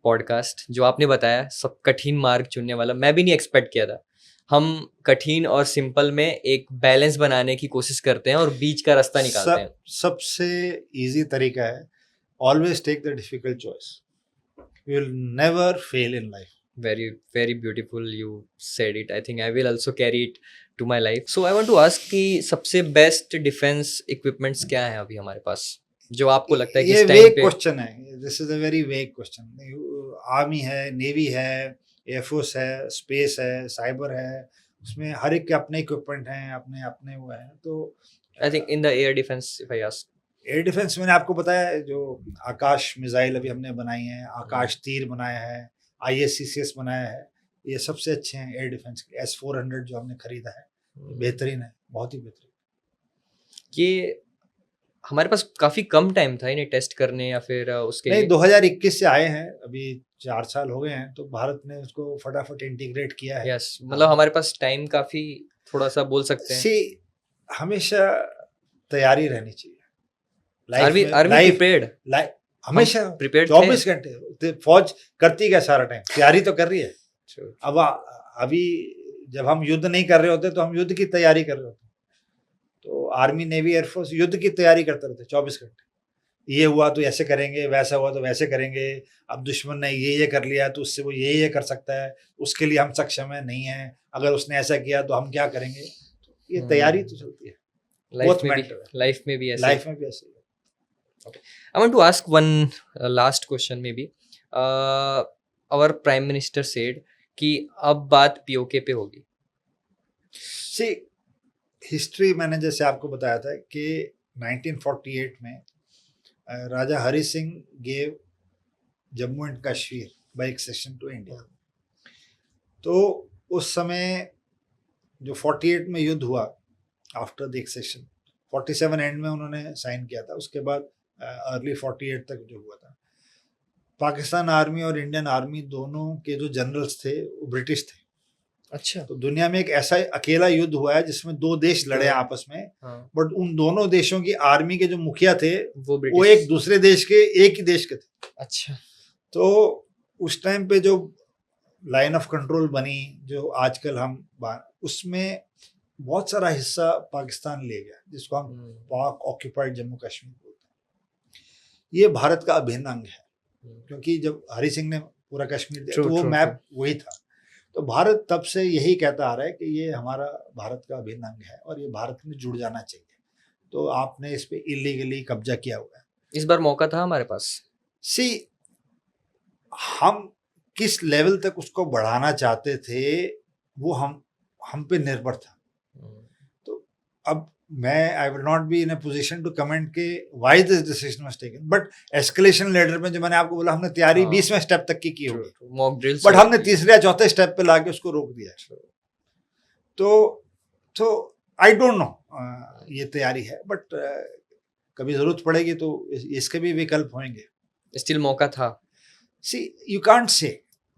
podcast. जो आपने बताया सब कठिन मार्ग चुनने वाला, मैं भी नहीं एक्सपेक्ट किया था। हम कठिन और सिंपल में एक बैलेंस बनाने की कोशिश करते हैं और बीच का रास्ता निकालते हैं। सबसे इजी तरीका है, always take the difficult choice, you will never fail in life. Very, very beautiful you said it. I think I will also carry it to my life. So I want to ask कि सबसे best defence equipments क्या है अभी हमारे पास, जो आपको लगता है कि ये इस टाइम वेग पे? क्वेश्चन है, this is a very vague question. Army है, नेवी है, एयरफोर्स है, स्पेस है, साइबर है, उसमें हर एक के अपने इक्विपमेंट हैं, अपने अपने वो हैं। तो I think in the air defence if I ask, air defence मैंने आपको बताया, जो आकाश मिसाइल अभी हमने बनाई है, आकाश तीर बनाया है, ISCCS बनाया है, ये सबसे अच्छे हैं एयर डिफेंस के। S-400 जो हमने खरीदा है बेहतरीन है, बहुत ही बेहतरीन। ये हमारे पास काफी कम टाइम था इन्हें टेस्ट करने या फिर उसके नहीं, लिए? 2021 से आए हैं, अभी 4 साल हो गए हैं, तो भारत ने उसको फटाफट इंटीग्रेट किया है। यस, मतलब हमारे पास टाइम काफी थोड़ा सा बोल सकते हैं। सी, हमेशा तैयारी रहनी चाहिए आर्मी प्रिपेयर्ड, हमेशा प्रिपेयर्ड 24 घंटे। फौज करती क्या सारा टाइम, तैयारी तो कर रही है। अब अभी जब हम युद्ध नहीं कर रहे होते तो हम युद्ध की तैयारी कर रहे होते, तो आर्मी, नेवी, एयरफोर्स युद्ध की तैयारी करते रहते 24 घंटे। ये हुआ तो ऐसे करेंगे, वैसा हुआ तो वैसे करेंगे, अब दुश्मन ने ये कर लिया तो उससे वो ये कर सकता है, उसके लिए हम सक्षम है नहीं है, अगर उसने ऐसा किया तो हम क्या करेंगे। ये तैयारी तो चलती है लाइफ में भी ऐसे लाइफ में भी ऐसे ही। Okay. I want to ask one last question maybe. Our Prime Minister said कि अब बात POK पे होगी. सी, हिस्ट्री मैंने जैसे आपको बताया था कि 1948 में Raja Hari Singh gave Jammu and Kashmir by accession to India. तो उस समय जो 48 में युद्ध हुआ आफ्टर द एक्सेशन, 47 एंड में उन्होंने साइन किया था, उसके बाद अर्ली 48 तक जो हुआ था, पाकिस्तान आर्मी और इंडियन आर्मी दोनों के जो जनरल्स थे वो ब्रिटिश थे। अच्छा, तो दुनिया में एक ऐसा अकेला युद्ध हुआ है जिसमें 2 देश लड़े आपस में, बट उन दोनों देशों की आर्मी के जो मुखिया थे वो एक दूसरे देश के, एक ही देश के थे। अच्छा, तो उस टाइम पे जो लाइन ऑफ कंट्रोल बनी, जो आजकल हम उसमें बहुत सारा हिस्सा पाकिस्तान ले गया, जिसको हम पाक ऑक्यूपाइड जम्मू कश्मीर बोलते हैं। ये भारत का अभिन्न अंग है, क्योंकि जब हरि सिंह ने पूरा कश्मीर दिया तो वो मैप वही था। तो भारत तब से यही कहता आ रहा है कि ये हमारा भारत का अभिन्न अंग है और ये भारत में जुड़ जाना चाहिए। तो आपने इस पे इलीगली कब्जा किया हुआ है। इस बार मौका था हमारे पास। सी, हम किस लेवल तक उसको बढ़ाना चाहते थे वो हम पे निर्भर था। तो अब I will not be in a position to comment के why this decision was taken, but escalation ladder में जो मैंने आपको बोला, हमने तैयारी 20वें स्टेप तक की होगी, मॉक ड्रिल्स, बट हमने तीसरे या चौथे स्टेप पे लाके उसको रोक दिया। तो आई डोंट नो, ये तैयारी है, बट कभी जरूरत पड़ेगी तो इसके भी विकल्प होंगे। स्टिल मौका था। See you can't say,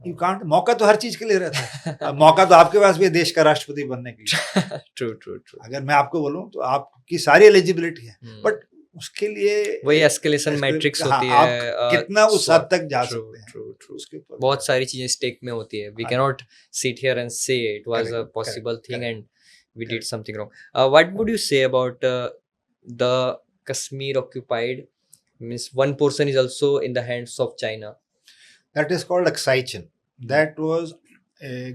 you can't, मौका तो हर चीज के लिए रहता है। अब मौका तो आपके पास भी है देश का राष्ट्रपति बनने के लिए। True true true. अगर मैं आपको बोलूं तो आपकी सारी एलिजिबिलिटी है, बट उसके लिए वही एस्केलेशन मैट्रिक्स हाँ, होती आप है, कितना उस हद तक जा ट्रू सकते हैं, ट्रू ट्रू। उसके ऊपर बहुत सारी चीजें स्टेक में होती है, वी हाँ। Can not sit here and say it was a Correct, possible thing correct, and we did correct. Something wrong. What would you say about the Kashmir occupied, means one portion is also in the hands of China? That is called Aksaichen. That was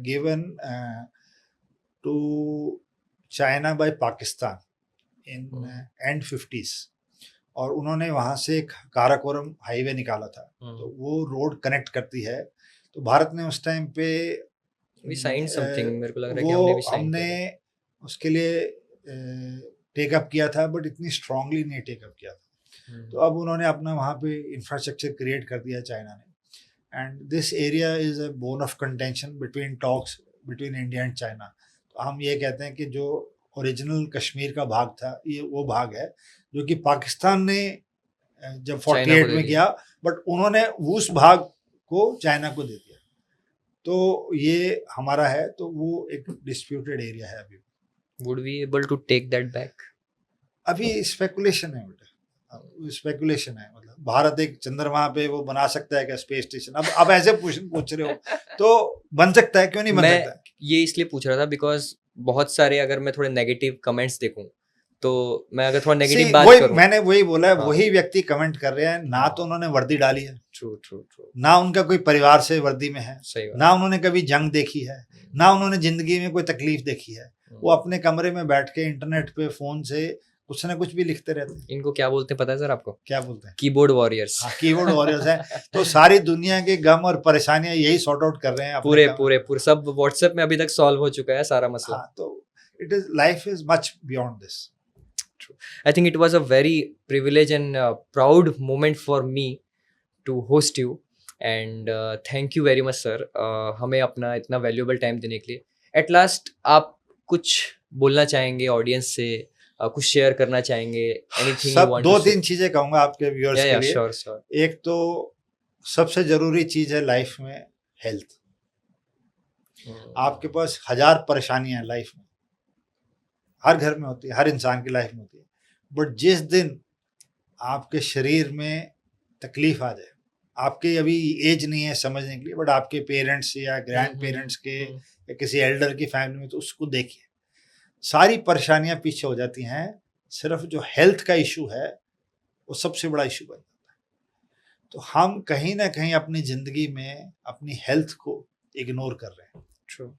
given to China by Pakistan in end 50s. और उन्होंने वहाँ से एक Karakoram highway निकाला था, तो वो road connect करती है। तो भारत ने उस टाइम पे वी साइंड समथिंग, मेरे को लग रहा है कि हमने भी साइन किया हमने उसके लिए टेक अप किया था, बट इतनी स्ट्रांगली नहीं टेक अप किया था। तो अब उन्होंने अपना वहाँ पे इंफ्रास्ट्रक्चर क्रिएट कर दिया चाइना ने, and this area is a bone of contention between talks between India and China. तो हम ये कहते हैं कि जो ओरिजिनल कश्मीर का भाग था, ये वो भाग है जो कि पाकिस्तान ने जब 48 में किया, बट उन्होंने उस भाग को चाइना को दे दिया। तो ये हमारा है, तो वो एक डिस्प्यूटेड एरिया है अभी। Would we able to take that back? अभी स्पेकुलेशन है बेटा, स्पेकुलेशन है। मतलब भारत एक चंद्रमा पे वो बना सकता है क्या स्पेस स्टेशन? अब ऐसे पूछ रहे हो तो बन सकता है, क्यों नहीं बन सकता? ये इसलिए पूछ रहा था बिकॉज बहुत सारे, अगर मैं थोड़े नेगेटिव कमेंट्स देखूं तो मैं अगर थोड़ा नेगेटिव बात करूं, मैंने वही बोला है, वही व्यक्ति कमेंट कर रहे हैं ना, तो उन्होंने वर्दी डाली है, ट्रू ट्रू ट्रू, ना उनका कोई परिवार से वर्दी में है, सही बात, ना उन्होंने कभी जंग देखी है, ना उन्होंने जिंदगी में कोई तकलीफ देखी है। वो अपने कमरे में बैठ के इंटरनेट पे फोन से कुछ ना कुछ भी लिखते रहते हैं। इनको क्या बोलते हैं पता है सर आपको? क्या बोलते हैं? Keyboard warriors. हाँ, कीबोर्ड वॉरियर्स हैं। तो सारी दुनिया के गम और परेशानियां यही सॉर्ट आउट कर रहे हैं पूरे सब व्हाट्सएप में अभी तक सॉल्व हो चुका है सारा मसला। हाँ, तो it is, life is much beyond this. I think it was a very privilege and proud moment for me to host you, and thank you very much sir, हमें अपना इतना valuable time देने के लिए। At last आप कुछ बोलना चाहेंगे ऑडियंस से, कुछ शेयर करना चाहेंगे? Anything you want to say? 2-3 चीजें कहूंगा आपके व्यूअर्स के लिए। sure. एक तो सबसे जरूरी चीज है लाइफ में हेल्थ। आपके पास 1000 परेशानियां हैं लाइफ में, हर घर में होती है, हर इंसान की लाइफ में होती है, बट जिस दिन आपके शरीर में तकलीफ आ जाए, आपके अभी एज नहीं है समझने के लिए, बट आपके पेरेंट्स या ग्रैंड पेरेंट्स के या किसी एल्डर की फैमिली में, तो उसको देखिए, सारी परेशानियां पीछे हो जाती हैं। सिर्फ जो हेल्थ का इशू है वो सबसे बड़ा इशू बन जाता है। तो हम कहीं ना कहीं अपनी ज़िंदगी में अपनी हेल्थ को इग्नोर कर रहे हैं। True.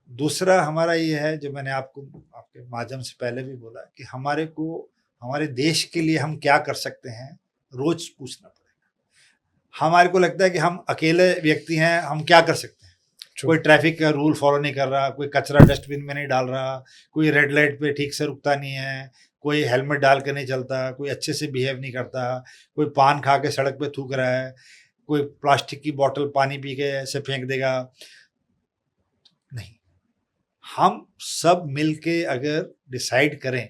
दूसरा हमारा ये है, जो मैंने आपको आपके माध्यम से पहले भी बोला, कि हमारे देश के लिए हम क्या कर सकते हैं, रोज पूछना पड़ेगा। हमारे को लगता है कि हम अकेले व्यक्ति हैं, हम क्या कर सकते हैं? कोई ट्रैफिक का रूल फॉलो नहीं कर रहा, कोई कचरा डस्टबिन में नहीं डाल रहा, कोई रेड लाइट पे ठीक से रुकता नहीं है, कोई हेलमेट डाल के नहीं चलता, कोई अच्छे से बिहेव नहीं करता, कोई पान खा के सड़क पे थूक रहा है, कोई प्लास्टिक की बोतल पानी पी के ऐसे फेंक देगा। नहीं, हम सब मिलके अगर डिसाइड करें,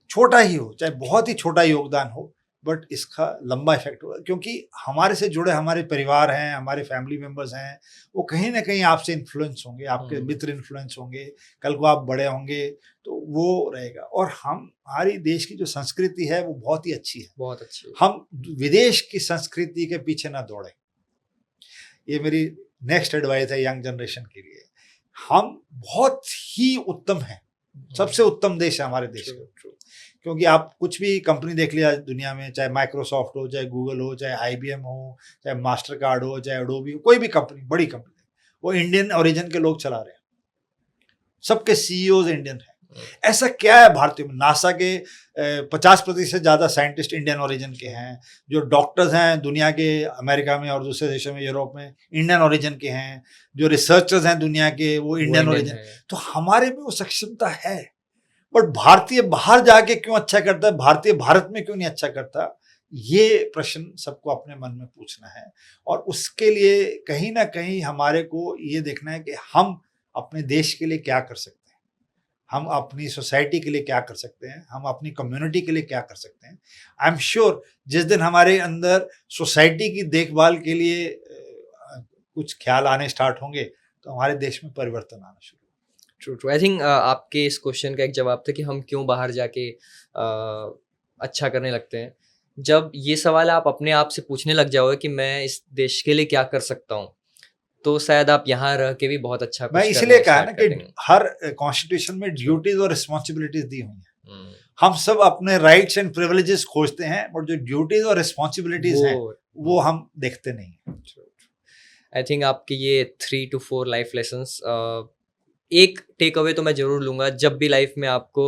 छोटा ही हो चाहे बहुत ही छोटा योगदान हो, बट इसका लंबा इफेक्ट होगा, क्योंकि हमारे से जुड़े हमारे परिवार हैं, हमारे फैमिली मेंबर्स हैं, वो कहीं ना कहीं आपसे इन्फ्लुएंस होंगे, आपके मित्र इन्फ्लुएंस होंगे, कल को आप बड़े होंगे तो वो रहेगा। और हमारी देश की जो संस्कृति है वो बहुत ही अच्छी है, बहुत अच्छी है। हम विदेश की संस्कृति के पीछे ना दौड़े। ये मेरी नेक्स्ट एडवाइस है यंग जनरेशन के लिए। हम बहुत ही उत्तम हैं, सबसे उत्तम देश है हमारे देश का, क्योंकि आप कुछ भी कंपनी देख लिया दुनिया में, चाहे माइक्रोसॉफ्ट हो, चाहे गूगल हो, चाहे IBM हो, चाहे मास्टर कार्ड हो, चाहे एडोबी हो, कोई भी कंपनी, बड़ी कंपनी, वो इंडियन ओरिजिन के लोग चला रहे हैं, सबके CEOs इंडियन हैं। ऐसा क्या है भारतीय में? नासा के 50% ज़्यादा साइंटिस्ट इंडियन ओरिजिन के हैं, जो डॉक्टर्स हैं दुनिया के, अमेरिका में और दूसरे देशों में, यूरोप में, इंडियन ओरिजिन के हैं, जो रिसर्चर्स हैं दुनिया के, वो इंडियन ओरिजिन। तो हमारे में वो सक्षमता है, बट भारतीय बाहर जाके क्यों अच्छा करता है, भारतीय भारत में क्यों नहीं अच्छा करता? ये प्रश्न सबको अपने मन में पूछना है, और उसके लिए कहीं ना कहीं हमारे को ये देखना है कि हम अपने देश के लिए क्या कर सकते हैं। हम अपनी सोसाइटी के लिए क्या कर सकते हैं, हम अपनी कम्युनिटी के लिए क्या कर सकते हैं। आई एम श्योर जिस दिन हमारे अंदर सोसाइटी की देखभाल के लिए कुछ ख्याल आने स्टार्ट होंगे तो हमारे देश में परिवर्तन आना शुरू। ट्रू ट्रू आई थिंक आपके इस क्वेश्चन का एक जवाब था कि हम क्यों बाहर जाके अच्छा करने लगते हैं। जब ये सवाल आप अपने आप से पूछने लग जाओगे कि मैं इस देश के लिए क्या कर सकता हूँ, तो शायद आप यहाँ रह के भी बहुत अच्छा मैं कुछ इसलिए करना कहा ना स्टार्ट कर कि देंगे। हर कॉन्स्टिट्यूशन में ड्यूटीज और रिस्पॉन्सिबिलिटीज दी हुई हैं। हम्म, हम सब अपने राइट्स एंड प्रिविलेजेस खोजते हैं और जो ड्यूटीज और रिस्पॉन्सिबिलिटीज हैं वो हम देखते नहीं हैं। आई थिंक आपके ये 3 to 4 लाइफ लेसन्स, एक टेक अवे तो मैं ज़रूर लूँगा, जब भी लाइफ में आपको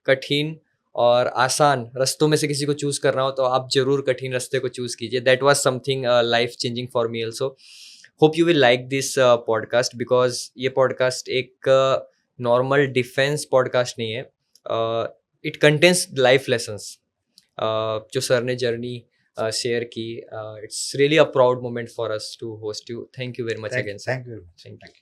कठिन और आसान रास्तों में से किसी को चूज़ करना हो तो आप ज़रूर कठिन रास्ते को चूज़ कीजिए। That was something life changing for me also. Hope you will like this podcast, because ये पॉडकास्ट एक नॉर्मल डिफेंस पॉडकास्ट नहीं है। इट कंटेन्स लाइफ लेसन्स जो सर ने जर्नी शेयर की। It's really a proud moment for us to host you. Thank you very much again sir. Thank you. Thank you.